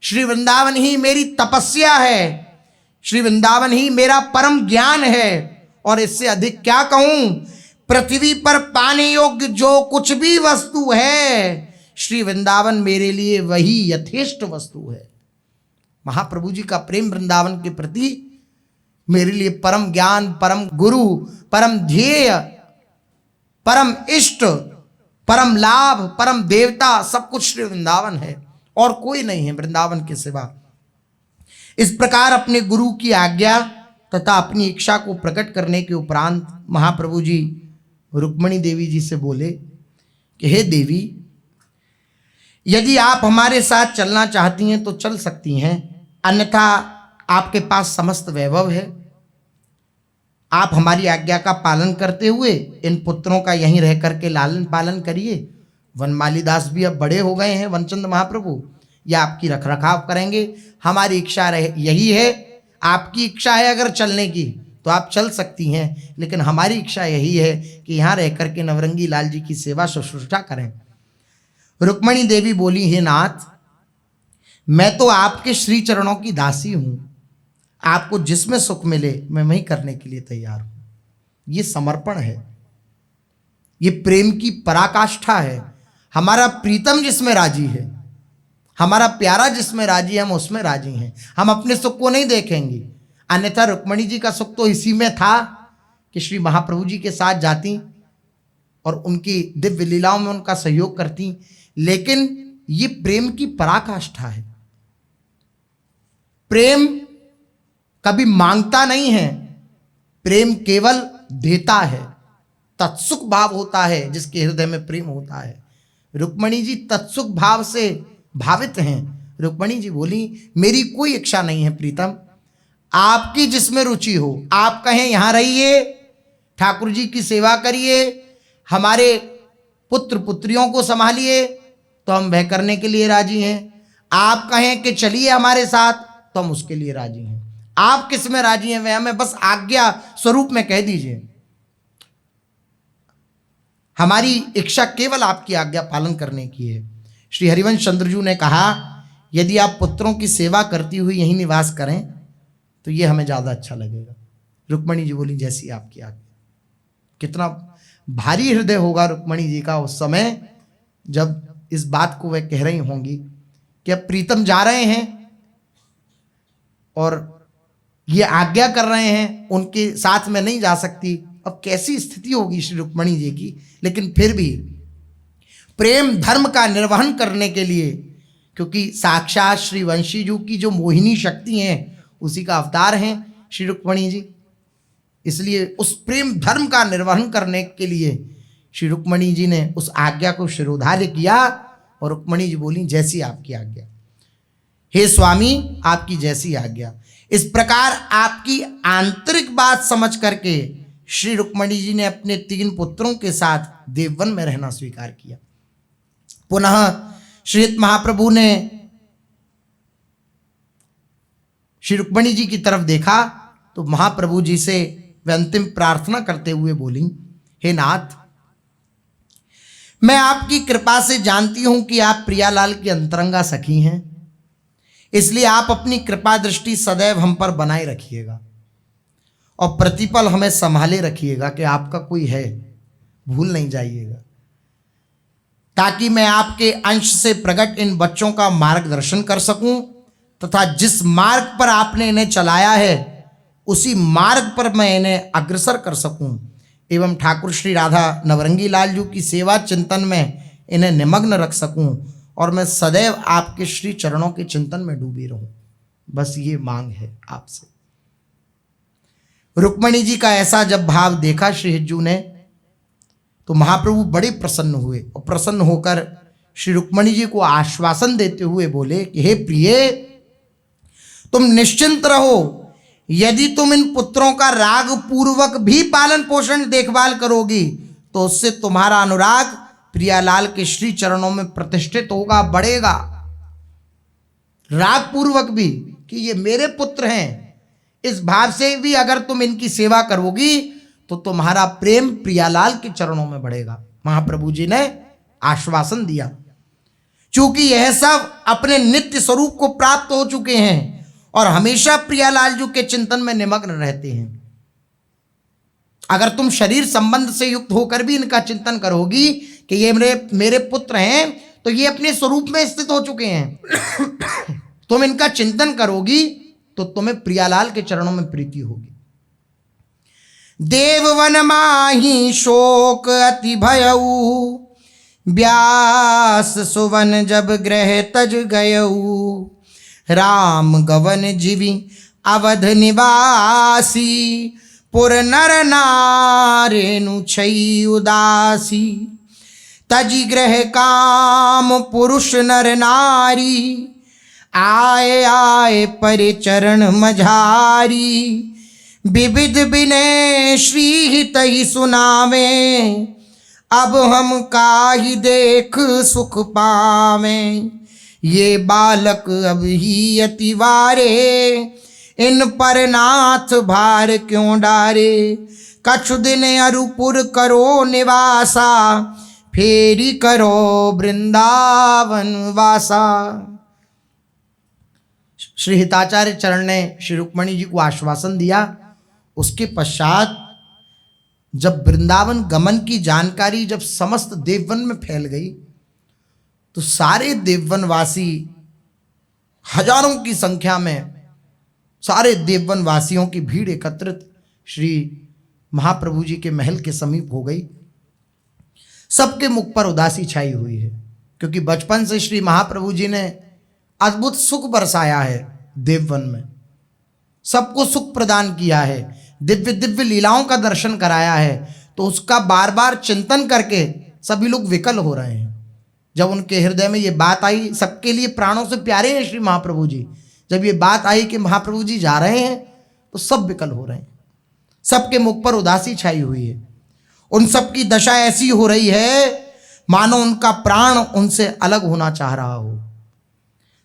श्री वृंदावन ही मेरी तपस्या है, श्री वृंदावन ही मेरा परम ज्ञान है। और इससे अधिक क्या कहूं, पृथ्वी पर पाने योग्य जो कुछ भी वस्तु है, श्री वृंदावन मेरे लिए वही यथेष्ट वस्तु है। महाप्रभु जी का प्रेम वृंदावन के प्रति मेरे लिए परम ज्ञान, परम गुरु, परम ध्येय, परम इष्ट, परम लाभ, परम देवता, सब कुछ श्री वृंदावन है और कोई नहीं है वृंदावन के सिवा। इस प्रकार अपने गुरु की आज्ञा तथा अपनी इच्छा को प्रकट करने के उपरांत महाप्रभु जी रुक्मणी देवी जी से बोले कि हे देवी, यदि आप हमारे साथ चलना चाहती हैं तो चल सकती हैं, अन्यथा आपके पास समस्त वैभव है। आप हमारी आज्ञा का पालन करते हुए इन पुत्रों का यहीं रह करके लालन पालन करिए। वनमाली दास भी अब बड़े हो गए हैं, वनचंद महाप्रभु, या आपकी रखरखाव करेंगे। हमारी इच्छा यही है, आपकी इच्छा है अगर चलने की तो आप चल सकती हैं, लेकिन हमारी इच्छा यही है कि यहाँ रह करके नवरंगी लाल जी की सेवा शुश्रूषा करें। रुक्मणी देवी बोली, हे नाथ, मैं तो आपके श्री चरणों की दासी हूं, आपको जिसमें सुख मिले मैं वही करने के लिए तैयार हूं। ये समर्पण है, ये प्रेम की पराकाष्ठा है। हमारा प्रीतम जिसमें राजी है, हमारा प्यारा जिसमें राजी है, हम उसमें राजी हैं। हम अपने सुख को नहीं देखेंगे, अन्यथा रुक्मणी जी का सुख तो इसी में था कि श्री महाप्रभु जी के साथ जाती और उनकी दिव्य लीलाओं में उनका सहयोग करती। लेकिन ये प्रेम की पराकाष्ठा है। प्रेम कभी मांगता नहीं है, प्रेम केवल देता है। तत्सुख भाव होता है जिसके हृदय में प्रेम होता है। रुक्मणी जी तत्सुख भाव से भावित हैं। रुक्मणी जी बोली, मेरी कोई इच्छा नहीं है प्रीतम, आपकी जिसमें रुचि हो। आप कहें यहाँ रहिए, ठाकुर जी की सेवा करिए, हमारे पुत्र पुत्रियों को संभालिए, तो हम वह करने के लिए राजी हैं। आप कहें कि चलिए हमारे साथ, तो हम उसके लिए राजी हैं। आप किस में राजी हैं वह हमें बस आज्ञा स्वरूप में कह दीजिए। हमारी इच्छा केवल आपकी आज्ञा पालन करने की है। श्री हरिवंश चंद्रजू ने कहा, यदि आप पुत्रों की सेवा करती हुई यहीं निवास करें तो ये हमें ज़्यादा अच्छा लगेगा। रुक्मणी जी बोली, जैसी आपकी आज्ञा। कितना भारी हृदय होगा रुक्मणी जी का उस समय जब इस बात को वह कह रही होंगी कि अब प्रीतम जा रहे हैं और ये आज्ञा कर रहे हैं, उनके साथ में नहीं जा सकती। अब कैसी स्थिति होगी श्री रुक्मणी जी की। लेकिन फिर भी प्रेम धर्म का निर्वहन करने के लिए, क्योंकि साक्षात श्री वंशीजू की जो मोहिनी शक्ति हैं उसी का अवतार हैं श्री रुक्मणी जी, इसलिए उस प्रेम धर्म का निर्वहन करने के लिए श्री रुक्मणी जी ने उस आज्ञा को शिरोधार्य किया। और रुक्मणी जी बोली, जैसी आपकी आज्ञा। हे स्वामी, आपकी जैसी आज्ञा। इस प्रकार आपकी आंतरिक बात समझ करके श्री रुक्मणी जी ने अपने 3 पुत्रों के साथ देववन में रहना स्वीकार किया। पुनः श्री महाप्रभु ने श्री रुक्मणी जी की तरफ देखा तो महाप्रभु जी से वे अंतिम प्रार्थना करते हुए बोली, हे नाथ, मैं आपकी कृपा से जानती हूं कि आप प्रियालाल की अंतरंगा सखी हैं, इसलिए आप अपनी कृपा दृष्टि सदैव हम पर बनाए रखिएगा और प्रतिपल हमें संभाले रखिएगा कि आपका कोई है, भूल नहीं जाइएगा, ताकि मैं आपके अंश से प्रकट इन बच्चों का मार्गदर्शन कर सकूं तथा जिस मार्ग पर आपने इन्हें चलाया है उसी मार्ग पर मैं इन्हें अग्रसर कर सकूं एवं ठाकुर श्री राधा नवरंगी लाल जी की सेवा चिंतन में इन्हें निमग्न रख सकूं और मैं सदैव आपके श्री चरणों के चिंतन में डूबी रहूं। बस ये मांग है आपसे। रुक्मणी जी का ऐसा जब भाव देखा श्री हिज्जू ने तो महाप्रभु बड़े प्रसन्न हुए और प्रसन्न होकर श्री रुक्मणी जी को आश्वासन देते हुए बोले कि हे प्रिय, तुम निश्चिंत रहो, यदि तुम इन पुत्रों का राग पूर्वक भी पालन पोषण देखभाल करोगी तो उससे तुम्हारा अनुराग प्रियालाल के श्री चरणों में प्रतिष्ठित होगा, बढ़ेगा। राग पूर्वक भी कि ये मेरे पुत्र हैं, इस भाव से भी अगर तुम इनकी सेवा करोगी तो तुम्हारा प्रेम प्रियालाल के चरणों में बढ़ेगा। महाप्रभु जी ने आश्वासन दिया। चूंकि यह सब अपने नित्य स्वरूप को प्राप्त हो चुके हैं और हमेशा प्रियालाल जी के चिंतन में निमग्न रहते हैं, अगर तुम शरीर संबंध से युक्त होकर भी इनका चिंतन करोगी कि ये मेरे पुत्र हैं, तो ये अपने स्वरूप में स्थित हो चुके हैं। तुम इनका चिंतन करोगी तो तुम्हें प्रियालाल के चरणों में प्रीति होगी। देववन माही शोक अति भयऊ, व्यास सुवन जब ग्रह तज गयऊ। राम गवन जीवी अवध निवासी, पुर नर नारेनु छई उदासी। तजी ग्रह काम पुरुष नर नारी, आए आए परे चरण मझारी। विविध विनय श्री हित ही सुनावे, अब हम काहि देख सुख पावें। ये बालक अब ही अति वारे, इन पर नाथ भार क्यों डारे। कछु दिन अरुपुर करो निवासा, फेरी करो वृंदावन वासा। श्री हिताचार्य चरण ने श्री रुक्मणी जी को आश्वासन दिया। उसके पश्चात जब वृंदावन गमन की जानकारी जब समस्त देववन में फैल गई, तो सारे देववनवासी हजारों की संख्या में सारे देववन वासियों की भीड़ एकत्रित श्री महाप्रभु जी के महल के समीप हो गई। सबके मुख पर उदासी छाई हुई है, क्योंकि बचपन से श्री महाप्रभु जी ने अद्भुत सुख बरसाया है देववन में, सबको सुख प्रदान किया है, दिव्य दिव्य लीलाओं का दर्शन कराया है। तो उसका बार बार चिंतन करके सभी लोग विकल हो रहे हैं। जब उनके हृदय में ये बात आई, सबके लिए प्राणों से प्यारे हैं श्री महाप्रभु जी, जब ये बात आई कि महाप्रभु जी जा रहे हैं, तो सब विकल हो रहे हैं। सबके मुख पर उदासी छाई हुई है। उन सब की दशा ऐसी हो रही है मानो उनका प्राण उनसे अलग होना चाह रहा हो।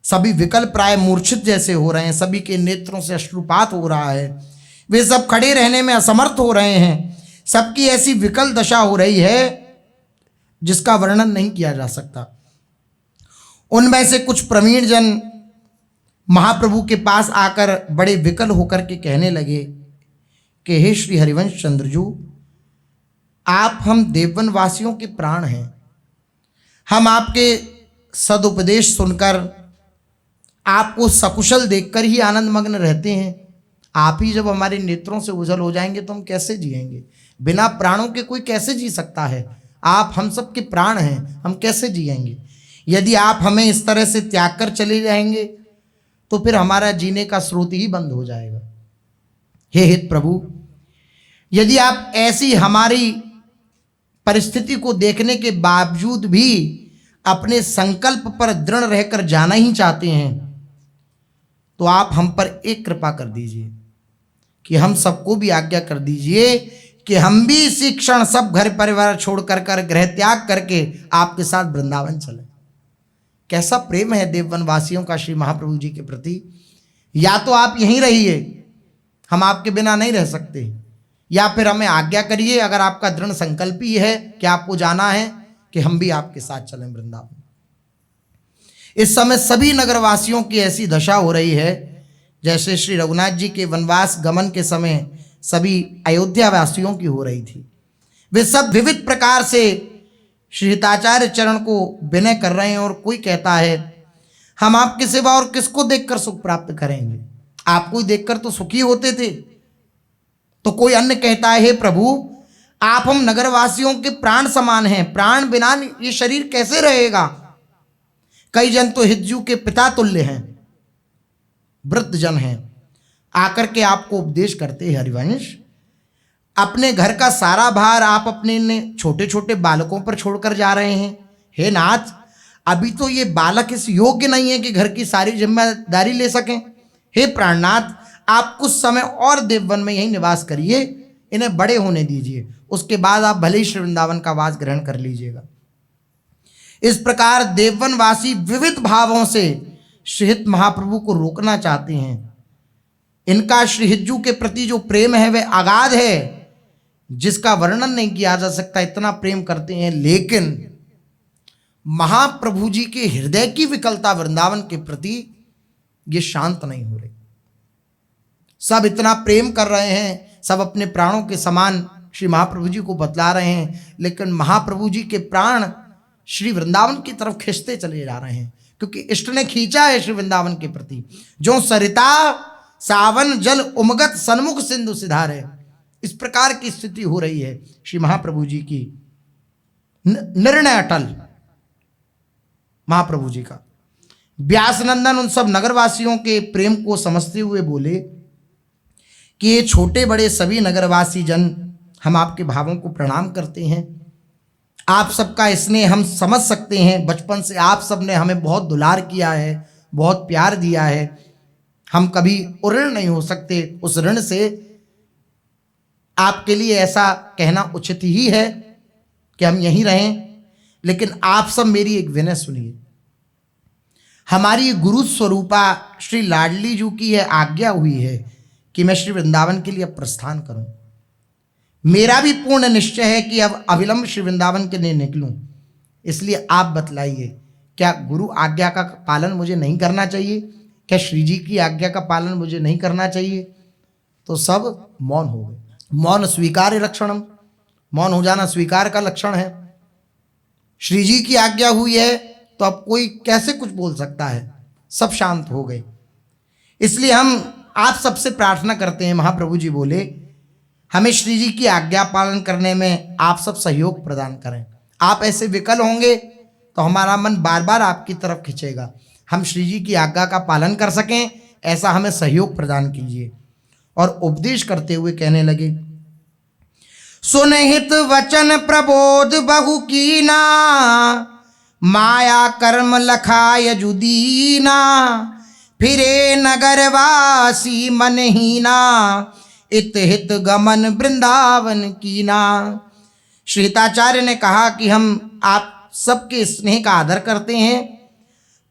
सभी विकल प्राय मूर्छित जैसे हो रहे हैं, सभी के नेत्रों से अश्रुपात हो रहा है, वे सब खड़े रहने में असमर्थ हो रहे हैं। सबकी ऐसी विकल दशा हो रही है जिसका वर्णन नहीं किया जा सकता। उनमें से कुछ प्रवीण जन महाप्रभु के पास आकर बड़े विकल होकर के कहने लगे कि हे श्री हरिवंश चंद्रजू, आप हम देववन वासियों के प्राण हैं। हम आपके सदुपदेश सुनकर, आपको सकुशल देखकर ही आनंद मग्न रहते हैं। आप ही जब हमारे नेत्रों से ओझल हो जाएंगे तो हम कैसे जिएंगे? बिना प्राणों के कोई कैसे जी सकता है? आप हम सब के प्राण हैं, हम कैसे जिएंगे? यदि आप हमें इस तरह से त्याग कर चले जाएंगे तो फिर हमारा जीने का स्रोत ही बंद हो जाएगा। हे हित प्रभु, यदि आप ऐसी हमारी परिस्थिति को देखने के बावजूद भी अपने संकल्प पर दृढ़ रहकर जाना ही चाहते हैं, तो आप हम पर एक कृपा कर दीजिए कि हम सबको भी आज्ञा कर दीजिए कि हम भी इसी क्षण सब घर परिवार छोड़ कर गृह त्याग करके आपके साथ वृंदावन चलें। कैसा प्रेम है देववन वासियों का श्री महाप्रभु जी के प्रति। या तो आप यहीं रहिए, हम आपके बिना नहीं रह सकते, या फिर हमें आज्ञा करिए, अगर आपका दृढ़ संकल्प ही है कि आपको जाना है, कि हम भी आपके साथ चलें वृंदावन। इस समय सभी नगरवासियों की ऐसी दशा हो रही है जैसे श्री रघुनाथ जी के वनवास गमन के समय सभी अयोध्या वासियों की हो रही थी। वे सब विविध प्रकार से श्री हिताचार्य चरण को विनय कर रहे हैं, और कोई कहता है हम आपके सिवा और किसको देखकर सुख प्राप्त करेंगे? आपको ही देखकर तो सुखी होते थे। तो कोई अन्य कहता है हे प्रभु, आप हम नगरवासियों के प्राण समान हैं, प्राण बिना ये शरीर कैसे रहेगा? कई जन तो हिज्जू के पिता तुल्य हैं, वृद्ध जन हैं, आकर के आपको उपदेश करते हैं हरिवंश, अपने घर का सारा भार आप अपने छोटे छोटे बालकों पर छोड़कर जा रहे हैं। हे नाथ, अभी तो ये बालक इस योग्य नहीं है कि घर की सारी जिम्मेदारी ले सकें। हे प्राणनाथ, आप कुछ समय और देववन में यहीं निवास करिए, इन्हें बड़े होने दीजिए, उसके बाद आप भले ही श्री वृंदावन का वास ग्रहण कर लीजिएगा। इस प्रकार देववनवासी विविध भावों से श्रीहित महाप्रभु को रोकना चाहते हैं। इनका श्री हिज्जू के प्रति जो प्रेम है वह अगाध है, जिसका वर्णन नहीं किया जा सकता, इतना प्रेम करते हैं। लेकिन महाप्रभु जी के हृदय की विकलता वृंदावन के प्रति ये शांत नहीं हो रही। सब इतना प्रेम कर रहे हैं, सब अपने प्राणों के समान श्री महाप्रभु जी को बतला रहे हैं, लेकिन महाप्रभु जी के प्राण श्री वृंदावन की तरफ खींचते चले जा रहे हैं, क्योंकि इष्ट ने खींचा है श्री वृंदावन के प्रति। जो सरिता सावन जल उमगत सन्मुख सिंधु सिधारे, इस प्रकार की स्थिति हो रही है श्री महाप्रभु जी की। निर्णय अटल महाप्रभु जी का। व्यास नंदन उन सब नगरवासियों के प्रेम को समझते हुए बोले कि ये छोटे बड़े सभी नगरवासी जन, हम आपके भावों को प्रणाम करते हैं। आप सबका स्नेह हम समझ सकते हैं। बचपन से आप सब ने हमें बहुत दुलार किया है, बहुत प्यार दिया है। हम कभी ऋण नहीं हो सकते उस ऋण से। आपके लिए ऐसा कहना उचित ही है कि हम यहीं रहें, लेकिन आप सब मेरी एक विनय सुनिए। हमारी गुरु स्वरूपा श्री लाडली जी की यह आज्ञा हुई है कि मैं श्री वृंदावन के लिए प्रस्थान करूं। मेरा भी पूर्ण निश्चय है कि अब अविलंब श्री वृंदावन के लिए निकलूं। इसलिए आप बतलाइए, क्या गुरु आज्ञा का पालन मुझे नहीं करना चाहिए? क्या श्री जी की आज्ञा का पालन मुझे नहीं करना चाहिए? तो सब मौन हो गए। मौन स्वीकार लक्षणम, मौन हो जाना स्वीकार का लक्षण है। श्री जी की आज्ञा हुई है तो अब कोई कैसे कुछ बोल सकता है? सब शांत हो गए। इसलिए हम आप सबसे प्रार्थना करते हैं, महाप्रभु जी बोले, हमें श्री जी की आज्ञा पालन करने में आप सब सहयोग प्रदान करें। आप ऐसे विकल होंगे तो हमारा मन बार बार आपकी तरफ खिंचेगा। हम श्री जी की आज्ञा का पालन कर सकें, ऐसा हमें सहयोग प्रदान कीजिए। और उपदेश करते हुए कहने लगे, सुनहित वचन प्रबोध बहु कीना, माया कर्म लखाय जुदीना, फिरे नगरवासी मनहीना, इत हित गमन वृंदावन कीना। श्री हिताचार्य ने कहा कि हम आप सबके स्नेह का आदर करते हैं,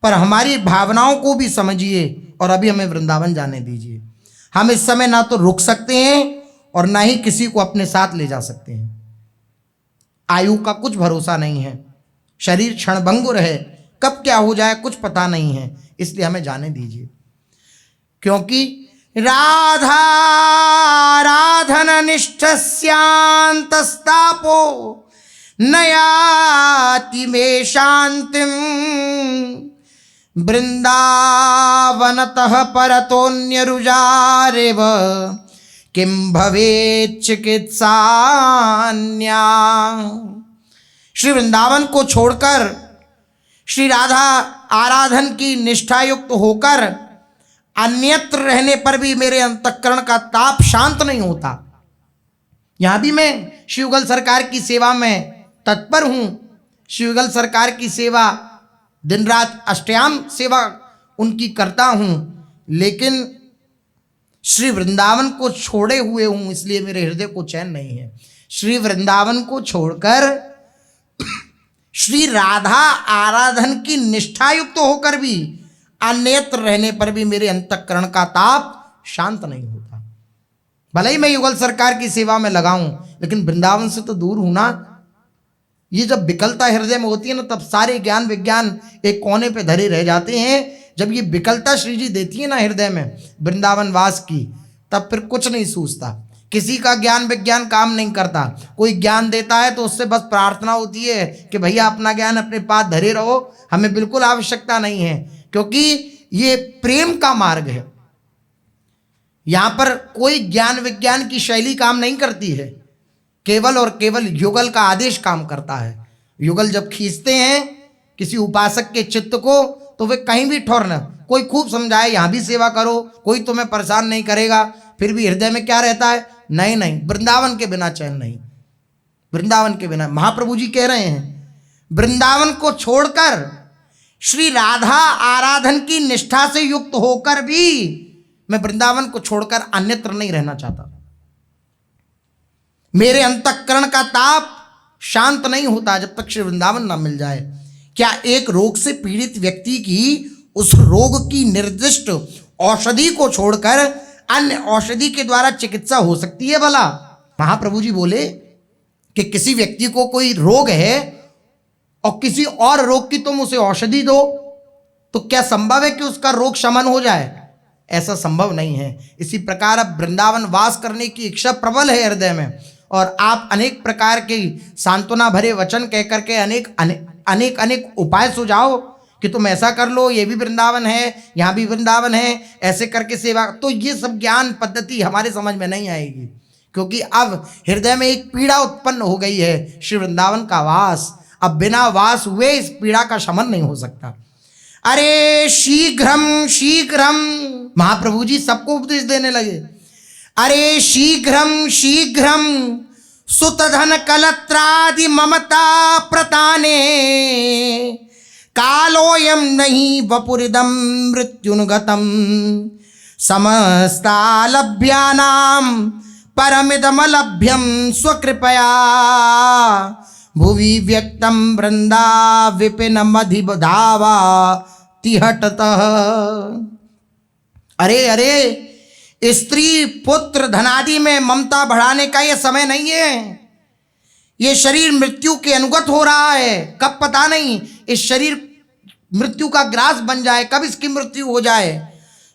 पर हमारी भावनाओं को भी समझिए और अभी हमें वृंदावन जाने दीजिए। हम इस समय ना तो रुक सकते हैं और ना ही किसी को अपने साथ ले जा सकते हैं। आयु का कुछ भरोसा नहीं है, शरीर क्षणभंगुर है, कब क्या हो जाए कुछ पता नहीं है। इसलिए हमें जाने दीजिए, क्योंकि राधा राधन निष्ठस्यांतस्तापो नयाति में शांतिम, वृंदावनतः परतोन्यरुजारेव किम भवेत् चिकित्सान्या। श्री वृंदावन को छोड़कर श्री राधा आराधन की निष्ठायुक्त होकर अन्यत्र रहने पर भी मेरे अंतःकरण का ताप शांत नहीं होता। यहां भी मैं शिवगल सरकार की सेवा में तत्पर हूं। शिवगल सरकार की सेवा दिन रात अष्टयाम सेवा उनकी करता हूं, लेकिन श्री वृंदावन को छोड़े हुए हूं, इसलिए मेरे हृदय को चैन नहीं है। श्री वृंदावन को छोड़कर श्री राधा आराधन की निष्ठायुक्त होकर भी अन्यत्र रहने पर भी मेरे अंतःकरण का ताप शांत नहीं होता। भले ही मैं युगल सरकार की सेवा में लगाऊं, लेकिन वृंदावन से तो दूर हूं ना। ये जब विकलता हृदय में होती है ना, तब सारे ज्ञान विज्ञान एक कोने पे धरे रह जाते हैं। जब ये विकलता श्री जी देती है ना हृदय में वृंदावन वास की, तब फिर कुछ नहीं सूझता। किसी का ज्ञान विज्ञान काम नहीं करता। कोई ज्ञान देता है तो उससे बस प्रार्थना होती है कि भैया अपना ज्ञान अपने पास धरे रहो, हमें बिल्कुल आवश्यकता नहीं है, क्योंकि ये प्रेम का मार्ग है। यहां पर कोई ज्ञान विज्ञान की शैली काम नहीं करती है, केवल और केवल युगल का आदेश काम करता है। युगल जब खींचते हैं किसी उपासक के चित्त को, तो वे कहीं भी ठोरना, कोई खूब समझाए यहां भी सेवा करो, कोई तुम्हें परेशान नहीं करेगा, फिर भी हृदय में क्या रहता है? नहीं नहीं, वृंदावन के बिना चैन नहीं, वृंदावन के बिना। महाप्रभु जी कह रहे हैं, वृंदावन को छोड़कर श्री राधा आराधन की निष्ठा से युक्त होकर भी मैं वृंदावन को छोड़कर अन्यत्र नहीं रहना चाहता। मेरे अंतःकरण का ताप शांत नहीं होता जब तक श्री वृंदावन ना मिल जाए। क्या एक रोग से पीड़ित व्यक्ति की उस रोग की निर्दिष्ट औषधि को छोड़कर अन्य औषधि के द्वारा चिकित्सा हो सकती है भला? महाप्रभु जी बोले कि किसी व्यक्ति को कोई रोग है और किसी और रोग की तुम उसे औषधि दो, तो क्या संभव है कि उसका रोग शमन हो जाए? ऐसा संभव नहीं है। इसी प्रकार अब वृंदावन वास करने की इच्छा प्रबल है हृदय में, और आप अनेक प्रकार के सांत्वना भरे वचन कह करके अनेक उपाय सुझाओ कि तुम ऐसा कर लो, ये भी वृंदावन है, यहाँ भी वृंदावन है, ऐसे करके सेवा। तो ये सब ज्ञान पद्धति हमारे समझ में नहीं आएगी, क्योंकि अब हृदय में एक पीड़ा उत्पन्न हो गई है, श्री वृंदावन का वास। अब बिना वास हुए इस पीड़ा का शमन नहीं हो सकता। अरे शीघ्रम शीघ्रम, महाप्रभु जी सबको उपदेश देने लगे। अरे शीघ्रम शीघ्रम सुतधन कलत्रादि ममता प्रताने, कालोयम नहीं वपुरिदम मृत्युनुगतम, समस्तालभ्यानाम परमिदमलभ्यम स्वकृपया, भुवि व्यक्तम वृंदा विपिनमधिबधावा तिहटतः। अरे अरे, स्त्री पुत्र धनादि में ममता बढ़ाने का ये समय नहीं है। ये शरीर मृत्यु के अनुगत हो रहा है, कब पता नहीं। इस शरीर मृत्यु का ग्रास बन जाए, कब इसकी मृत्यु हो जाए।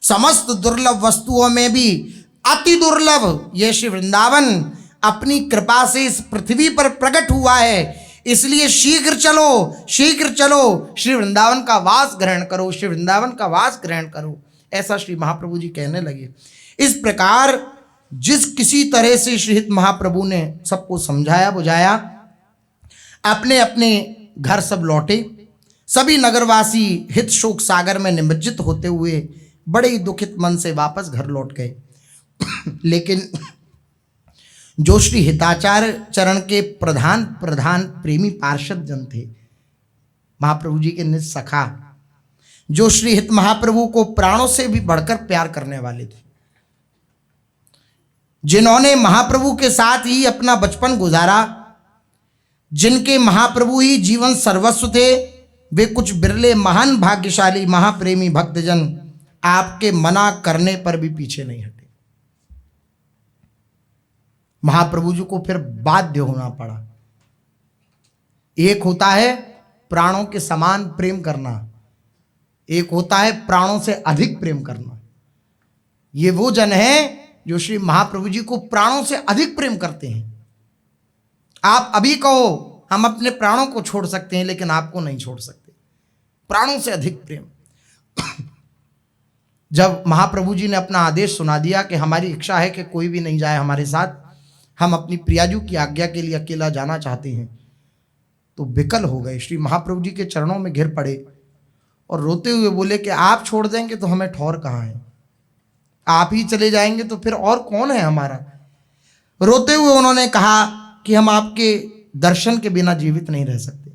समस्त दुर्लभ वस्तुओं में भी अति दुर्लभ ये श्री वृंदावन अपनी कृपा से इस पृथ्वी पर प्रकट हुआ है। इसलिए शीघ्र चलो, शीघ्र चलो, श्री वृंदावन का वास ग्रहण करो, श्री वृंदावन का वास ग्रहण करो। ऐसा श्री महाप्रभु जी कहने लगे। इस प्रकार जिस किसी तरह से श्रीहित महाप्रभु ने सबको समझाया बुझाया, अपने अपने घर सब लौटे। सभी नगरवासी हित शोक सागर में निमज्जित होते हुए बड़े ही दुखित मन से वापस घर लौट गए। लेकिन जो श्री हिताचार्य चरण के प्रधान प्रेमी पार्षद जन थे, महाप्रभु जी के निज सखा, जो श्री हित महाप्रभु को प्राणों से भी बढ़कर प्यार करने वाले थे, जिन्होंने महाप्रभु के साथ ही अपना बचपन गुजारा, जिनके महाप्रभु ही जीवन सर्वस्व थे, वे कुछ बिरले महान भाग्यशाली महाप्रेमी भक्तजन आपके मना करने पर भी पीछे नहीं हटे। महाप्रभु जी को फिर बाध्य होना पड़ा। एक होता है प्राणों के समान प्रेम करना, एक होता है प्राणों से अधिक प्रेम करना। ये वो जन हैं जो श्री महाप्रभु जी को प्राणों से अधिक प्रेम करते हैं। आप अभी कहो हम अपने प्राणों को छोड़ सकते हैं, लेकिन आपको नहीं छोड़ सकते। प्राणों से अधिक प्रेम। जब महाप्रभु जी ने अपना आदेश सुना दिया कि हमारी इच्छा है कि कोई भी नहीं जाए हमारे साथ, हम अपनी प्रियाजू की आज्ञा के लिए अकेला जाना चाहते हैं, तो विकल हो गए। श्री महाप्रभु जी के चरणों में गिर पड़े और रोते हुए बोले कि आप छोड़ देंगे तो हमें ठौर कहाँ है, आप ही चले जाएंगे तो फिर और कौन है हमारा। रोते हुए उन्होंने कहा कि हम आपके दर्शन के बिना जीवित नहीं रह सकते।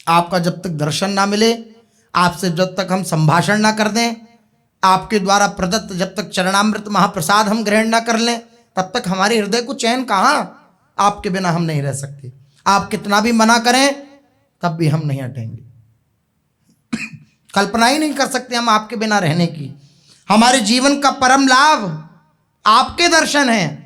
आपका जब तक दर्शन ना मिले, आपसे जब तक हम संभाषण ना कर दें, आपके द्वारा प्रदत्त जब तक चरणामृत महाप्रसाद हम ग्रहण ना कर लें, तब तक हमारे हृदय को चैन कहाँ। आपके बिना हम नहीं रह सकते। आप कितना भी मना करें तब भी हम नहीं हटेंगे। कल्पना ही नहीं कर सकते हम आपके बिना रहने की। हमारे जीवन का परम लाभ आपके दर्शन हैं।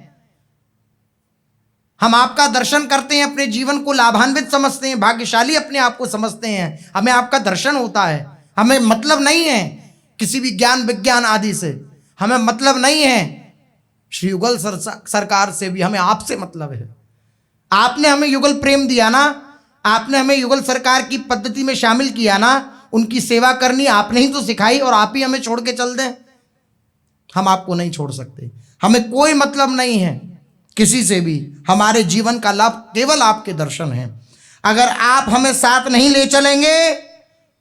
हम आपका दर्शन करते हैं, अपने जीवन को लाभान्वित समझते हैं, भाग्यशाली अपने आप को समझते हैं। हमें आपका दर्शन होता है। हमें मतलब नहीं है किसी भी ज्ञान विज्ञान आदि से, हमें मतलब नहीं है श्री युगल सरकार से भी, हमें आपसे मतलब है। आपने हमें युगल प्रेम दिया ना, आपने हमें युगल सरकार की पद्धति में शामिल किया ना, उनकी सेवा करनी आपने ही तो सिखाई, और आप ही हमें छोड़ के चल दें। हम आपको नहीं छोड़ सकते। हमें कोई मतलब नहीं है किसी से भी। हमारे जीवन का लाभ केवल आपके दर्शन है। अगर आप हमें साथ नहीं ले चलेंगे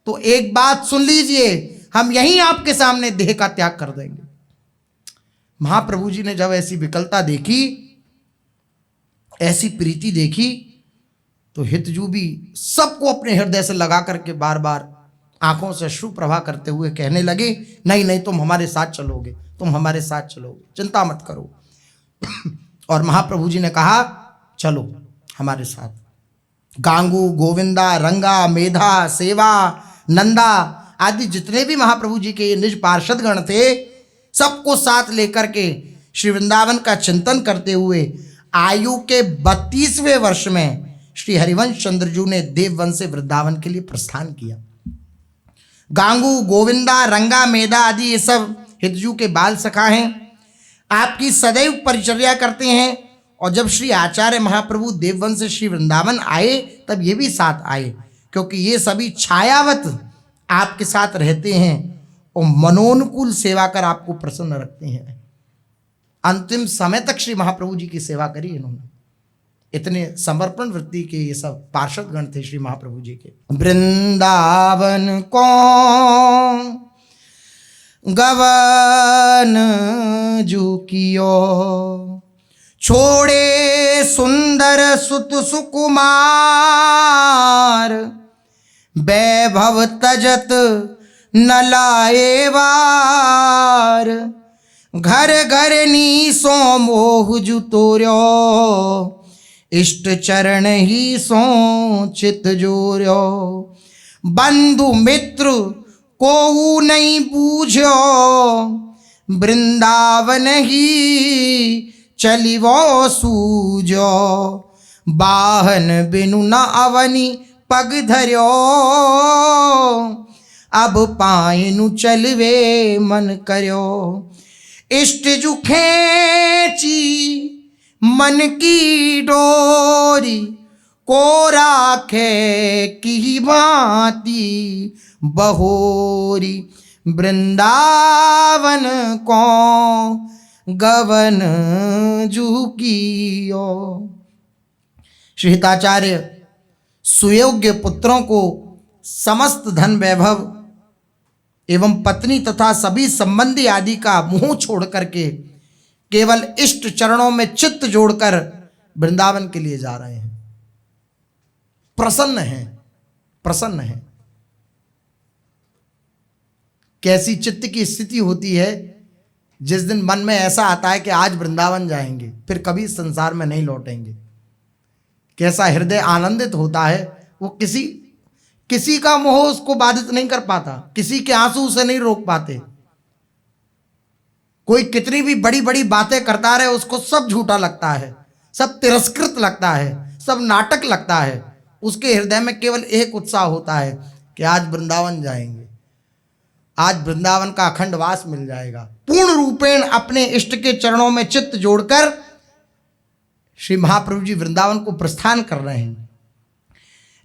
तो एक बात सुन लीजिए, हम यहीं आपके सामने देह का त्याग कर देंगे। महाप्रभु जी ने जब ऐसी विकलता देखी, ऐसी प्रीति देखी, तो हितजू भी सबको अपने हृदय से लगा करके बार बार आंखों से अश्रु प्रवाह करते हुए कहने लगे, नहीं नहीं, तुम हमारे साथ चलोगे, तुम हमारे साथ चलोगे, चिंता मत करो। और महाप्रभु जी ने कहा, चलो हमारे साथ। गांगू, गोविंदा, रंगा, मेधा, सेवा, नंदा आदि जितने भी महाप्रभु जी के निज पार्षदगण थे, सबको साथ लेकर के श्री वृंदावन का चिंतन करते हुए आयु के 32वें वर्ष में श्री हरिवंश चंद्रजू ने देववन से वृंदावन के लिए प्रस्थान किया। गांगू, गोविंदा, रंगा, मेधा आदि ये सब हितजू के बाल सखा हैं, आपकी सदैव परिचर्या करते हैं। और जब श्री आचार्य महाप्रभु देववन से श्री वृंदावन आए तब ये भी साथ आए, क्योंकि ये सभी छायावत आपके साथ रहते हैं और मनोनुकूल सेवा कर आपको प्रसन्न रखते हैं। अंतिम समय तक श्री महाप्रभु जी की सेवा करी इन्होंने। इतने समर्पण वृत्ति के ये सब पार्षद गण थे श्री महाप्रभु जी के। वृंदावन को गवन जू कियो, छोड़े सुंदर सुत सुकुमार, वैभव तजत न लाए वार, घर घर नीसो मोह जु तोर्यो, इष्ट चरण ही सो चित जोर्यो, बंधु मित्र को नहीं बूझो, वृंदावन ही चलिवो सूझो, बाहन बिनु न अवनी पग धर्यो, अब पाइनु चलवे मन कर्यो, इष्ट जु खेची मन की डोरी, को राखे की भांति बहोरी, वृंदावन को गवन जू कियो। श्री हिताचार्य सुयोग्य पुत्रों को समस्त धन वैभव एवं पत्नी तथा सभी संबंधी आदि का मुंह छोड़ करके केवल इष्ट चरणों में चित्त जोड़कर वृंदावन के लिए जा रहे हैं। प्रसन्न हैं, प्रसन्न हैं। कैसी चित्त की स्थिति होती है जिस दिन मन में ऐसा आता है कि आज वृंदावन जाएंगे, फिर कभी संसार में नहीं लौटेंगे। कैसा हृदय आनंदित होता है। वो किसी का मोह उसको बाधित नहीं कर पाता, किसी के आंसू उसे नहीं रोक पाते। कोई कितनी भी बड़ी बड़ी बातें करता रहे उसको सब झूठा लगता है, सब तिरस्कृत लगता है, सब नाटक लगता है। उसके हृदय में केवल एक उत्साह होता है कि आज वृंदावन जाएंगे, आज वृंदावन का अखंड वास मिल जाएगा। पूर्ण रूपेण अपने इष्ट के चरणों में चित्त जोड़कर श्री महाप्रभु जी वृंदावन को प्रस्थान कर रहे हैं।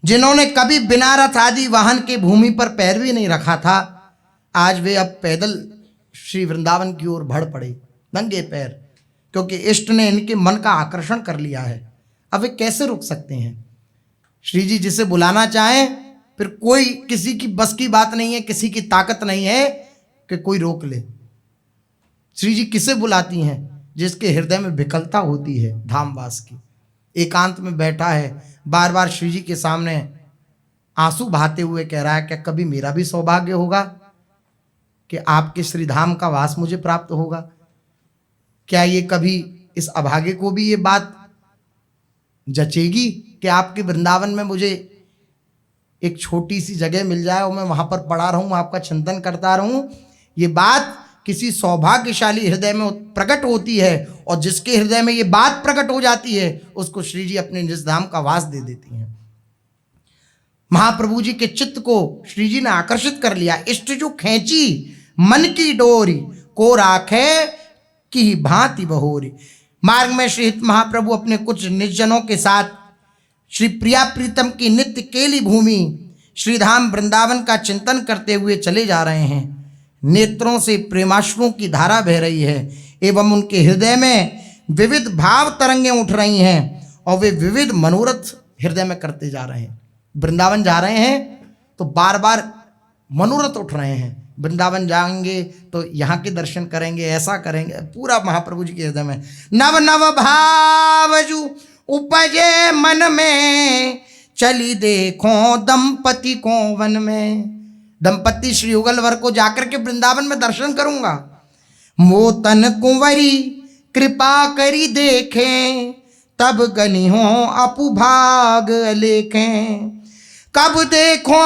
जिन्होंने कभी बिना रथ आदि वाहन के भूमि पर पैर भी नहीं रखा था, आज वे अब पैदल श्री वृंदावन की ओर बढ़ पड़े नंगे पैर, क्योंकि इष्ट ने इनके मन का आकर्षण कर लिया है। अब वे कैसे रुक सकते हैं। श्री जी जिसे बुलाना चाहें फिर कोई किसी की बस की बात नहीं है, किसी की ताकत नहीं है कि कोई रोक ले। श्री जी किसे बुलाती हैं? जिसके हृदय में विकलता होती है धामवास की, एकांत में बैठा है, बार बार श्री जी के सामने आंसू बहाते हुए कह रहा है क्या कभी मेरा भी सौभाग्य होगा कि आपके श्री धाम का वास मुझे प्राप्त होगा? क्या ये कभी इस अभागे को भी ये बात जचेगी कि आपके वृंदावन में मुझे एक छोटी सी जगह मिल जाए और मैं वहां पर पड़ा रहूं, आपका चिंतन करता रहूं? ये बात किसी सौभाग्यशाली हृदय में प्रकट होती है, और जिसके हृदय में ये बात प्रकट हो जाती है उसको श्री जी अपने निज धाम का वास दे देती हैं। महाप्रभु जी के चित्त को श्री जी ने आकर्षित कर लिया। इष्ट जो खींची मन की डोरी, को राखे की भांति बहोरी। मार्ग में श्री हित महाप्रभु अपने कुछ निजजनों के साथ श्री प्रिया प्रीतम की नित्य केली भूमि श्रीधाम वृंदावन का चिंतन करते हुए चले जा रहे हैं। नेत्रों से प्रेमाश्रुओं की धारा बह रही है एवं उनके हृदय में विविध भाव तरंगें उठ रही हैं और वे विविध मनोरथ हृदय में करते जा रहे हैं। वृंदावन जा रहे हैं तो बार बार मनोरथ उठ रहे हैं। वृंदावन जाएंगे तो यहाँ के दर्शन करेंगे, ऐसा करेंगे, पूरा महाप्रभु जी के हृदय में नव नव भावजू उपजे मन में, चली देखो दंपति को वन में। दंपति श्री युगलवर को जाकर के वृंदावन में दर्शन करूंगा। मोतन कुंवरी कृपा करी देखें, तब गनी हो अपुभाग लेखें। कब देखो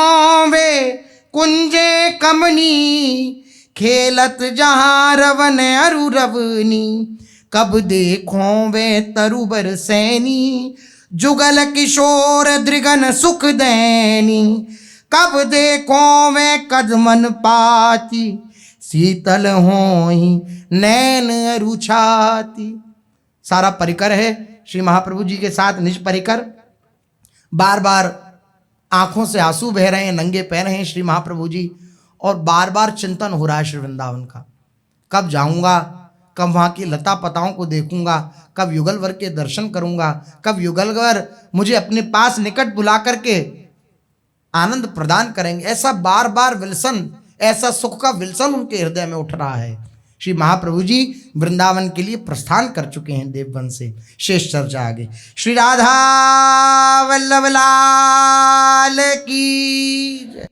वे कुंजे कमनी, खेलत जहाँ रवन अरु रवनी। कब देखो वे तरुबर सैनी, जुगल किशोर दृगन सुख दैनी। कब देखो वे कदमन पाती, शीतल होई नैन रुछाती। सारा परिकर है श्री महाप्रभु जी के साथ निज परिकर। बार बार आंखों से आंसू बह रहे हैं, नंगे पैर हैं श्री महाप्रभु जी, और बार बार चिंतन हो रहा है श्री वृंदावन का। कब जाऊंगा, कब वहाँ की लता पताओं को देखूंगा, कब युगलवर के दर्शन करूंगा, कब युगलवर मुझे अपने पास निकट बुला करके आनंद प्रदान करेंगे। ऐसा बार बार विलसन, ऐसा सुख का विलसन उनके हृदय में उठ रहा है। श्री महाप्रभु जी वृंदावन के लिए प्रस्थान कर चुके हैं देववन से। शेष चर्चा आगे। श्री राधा वल्लभ लाल की जय।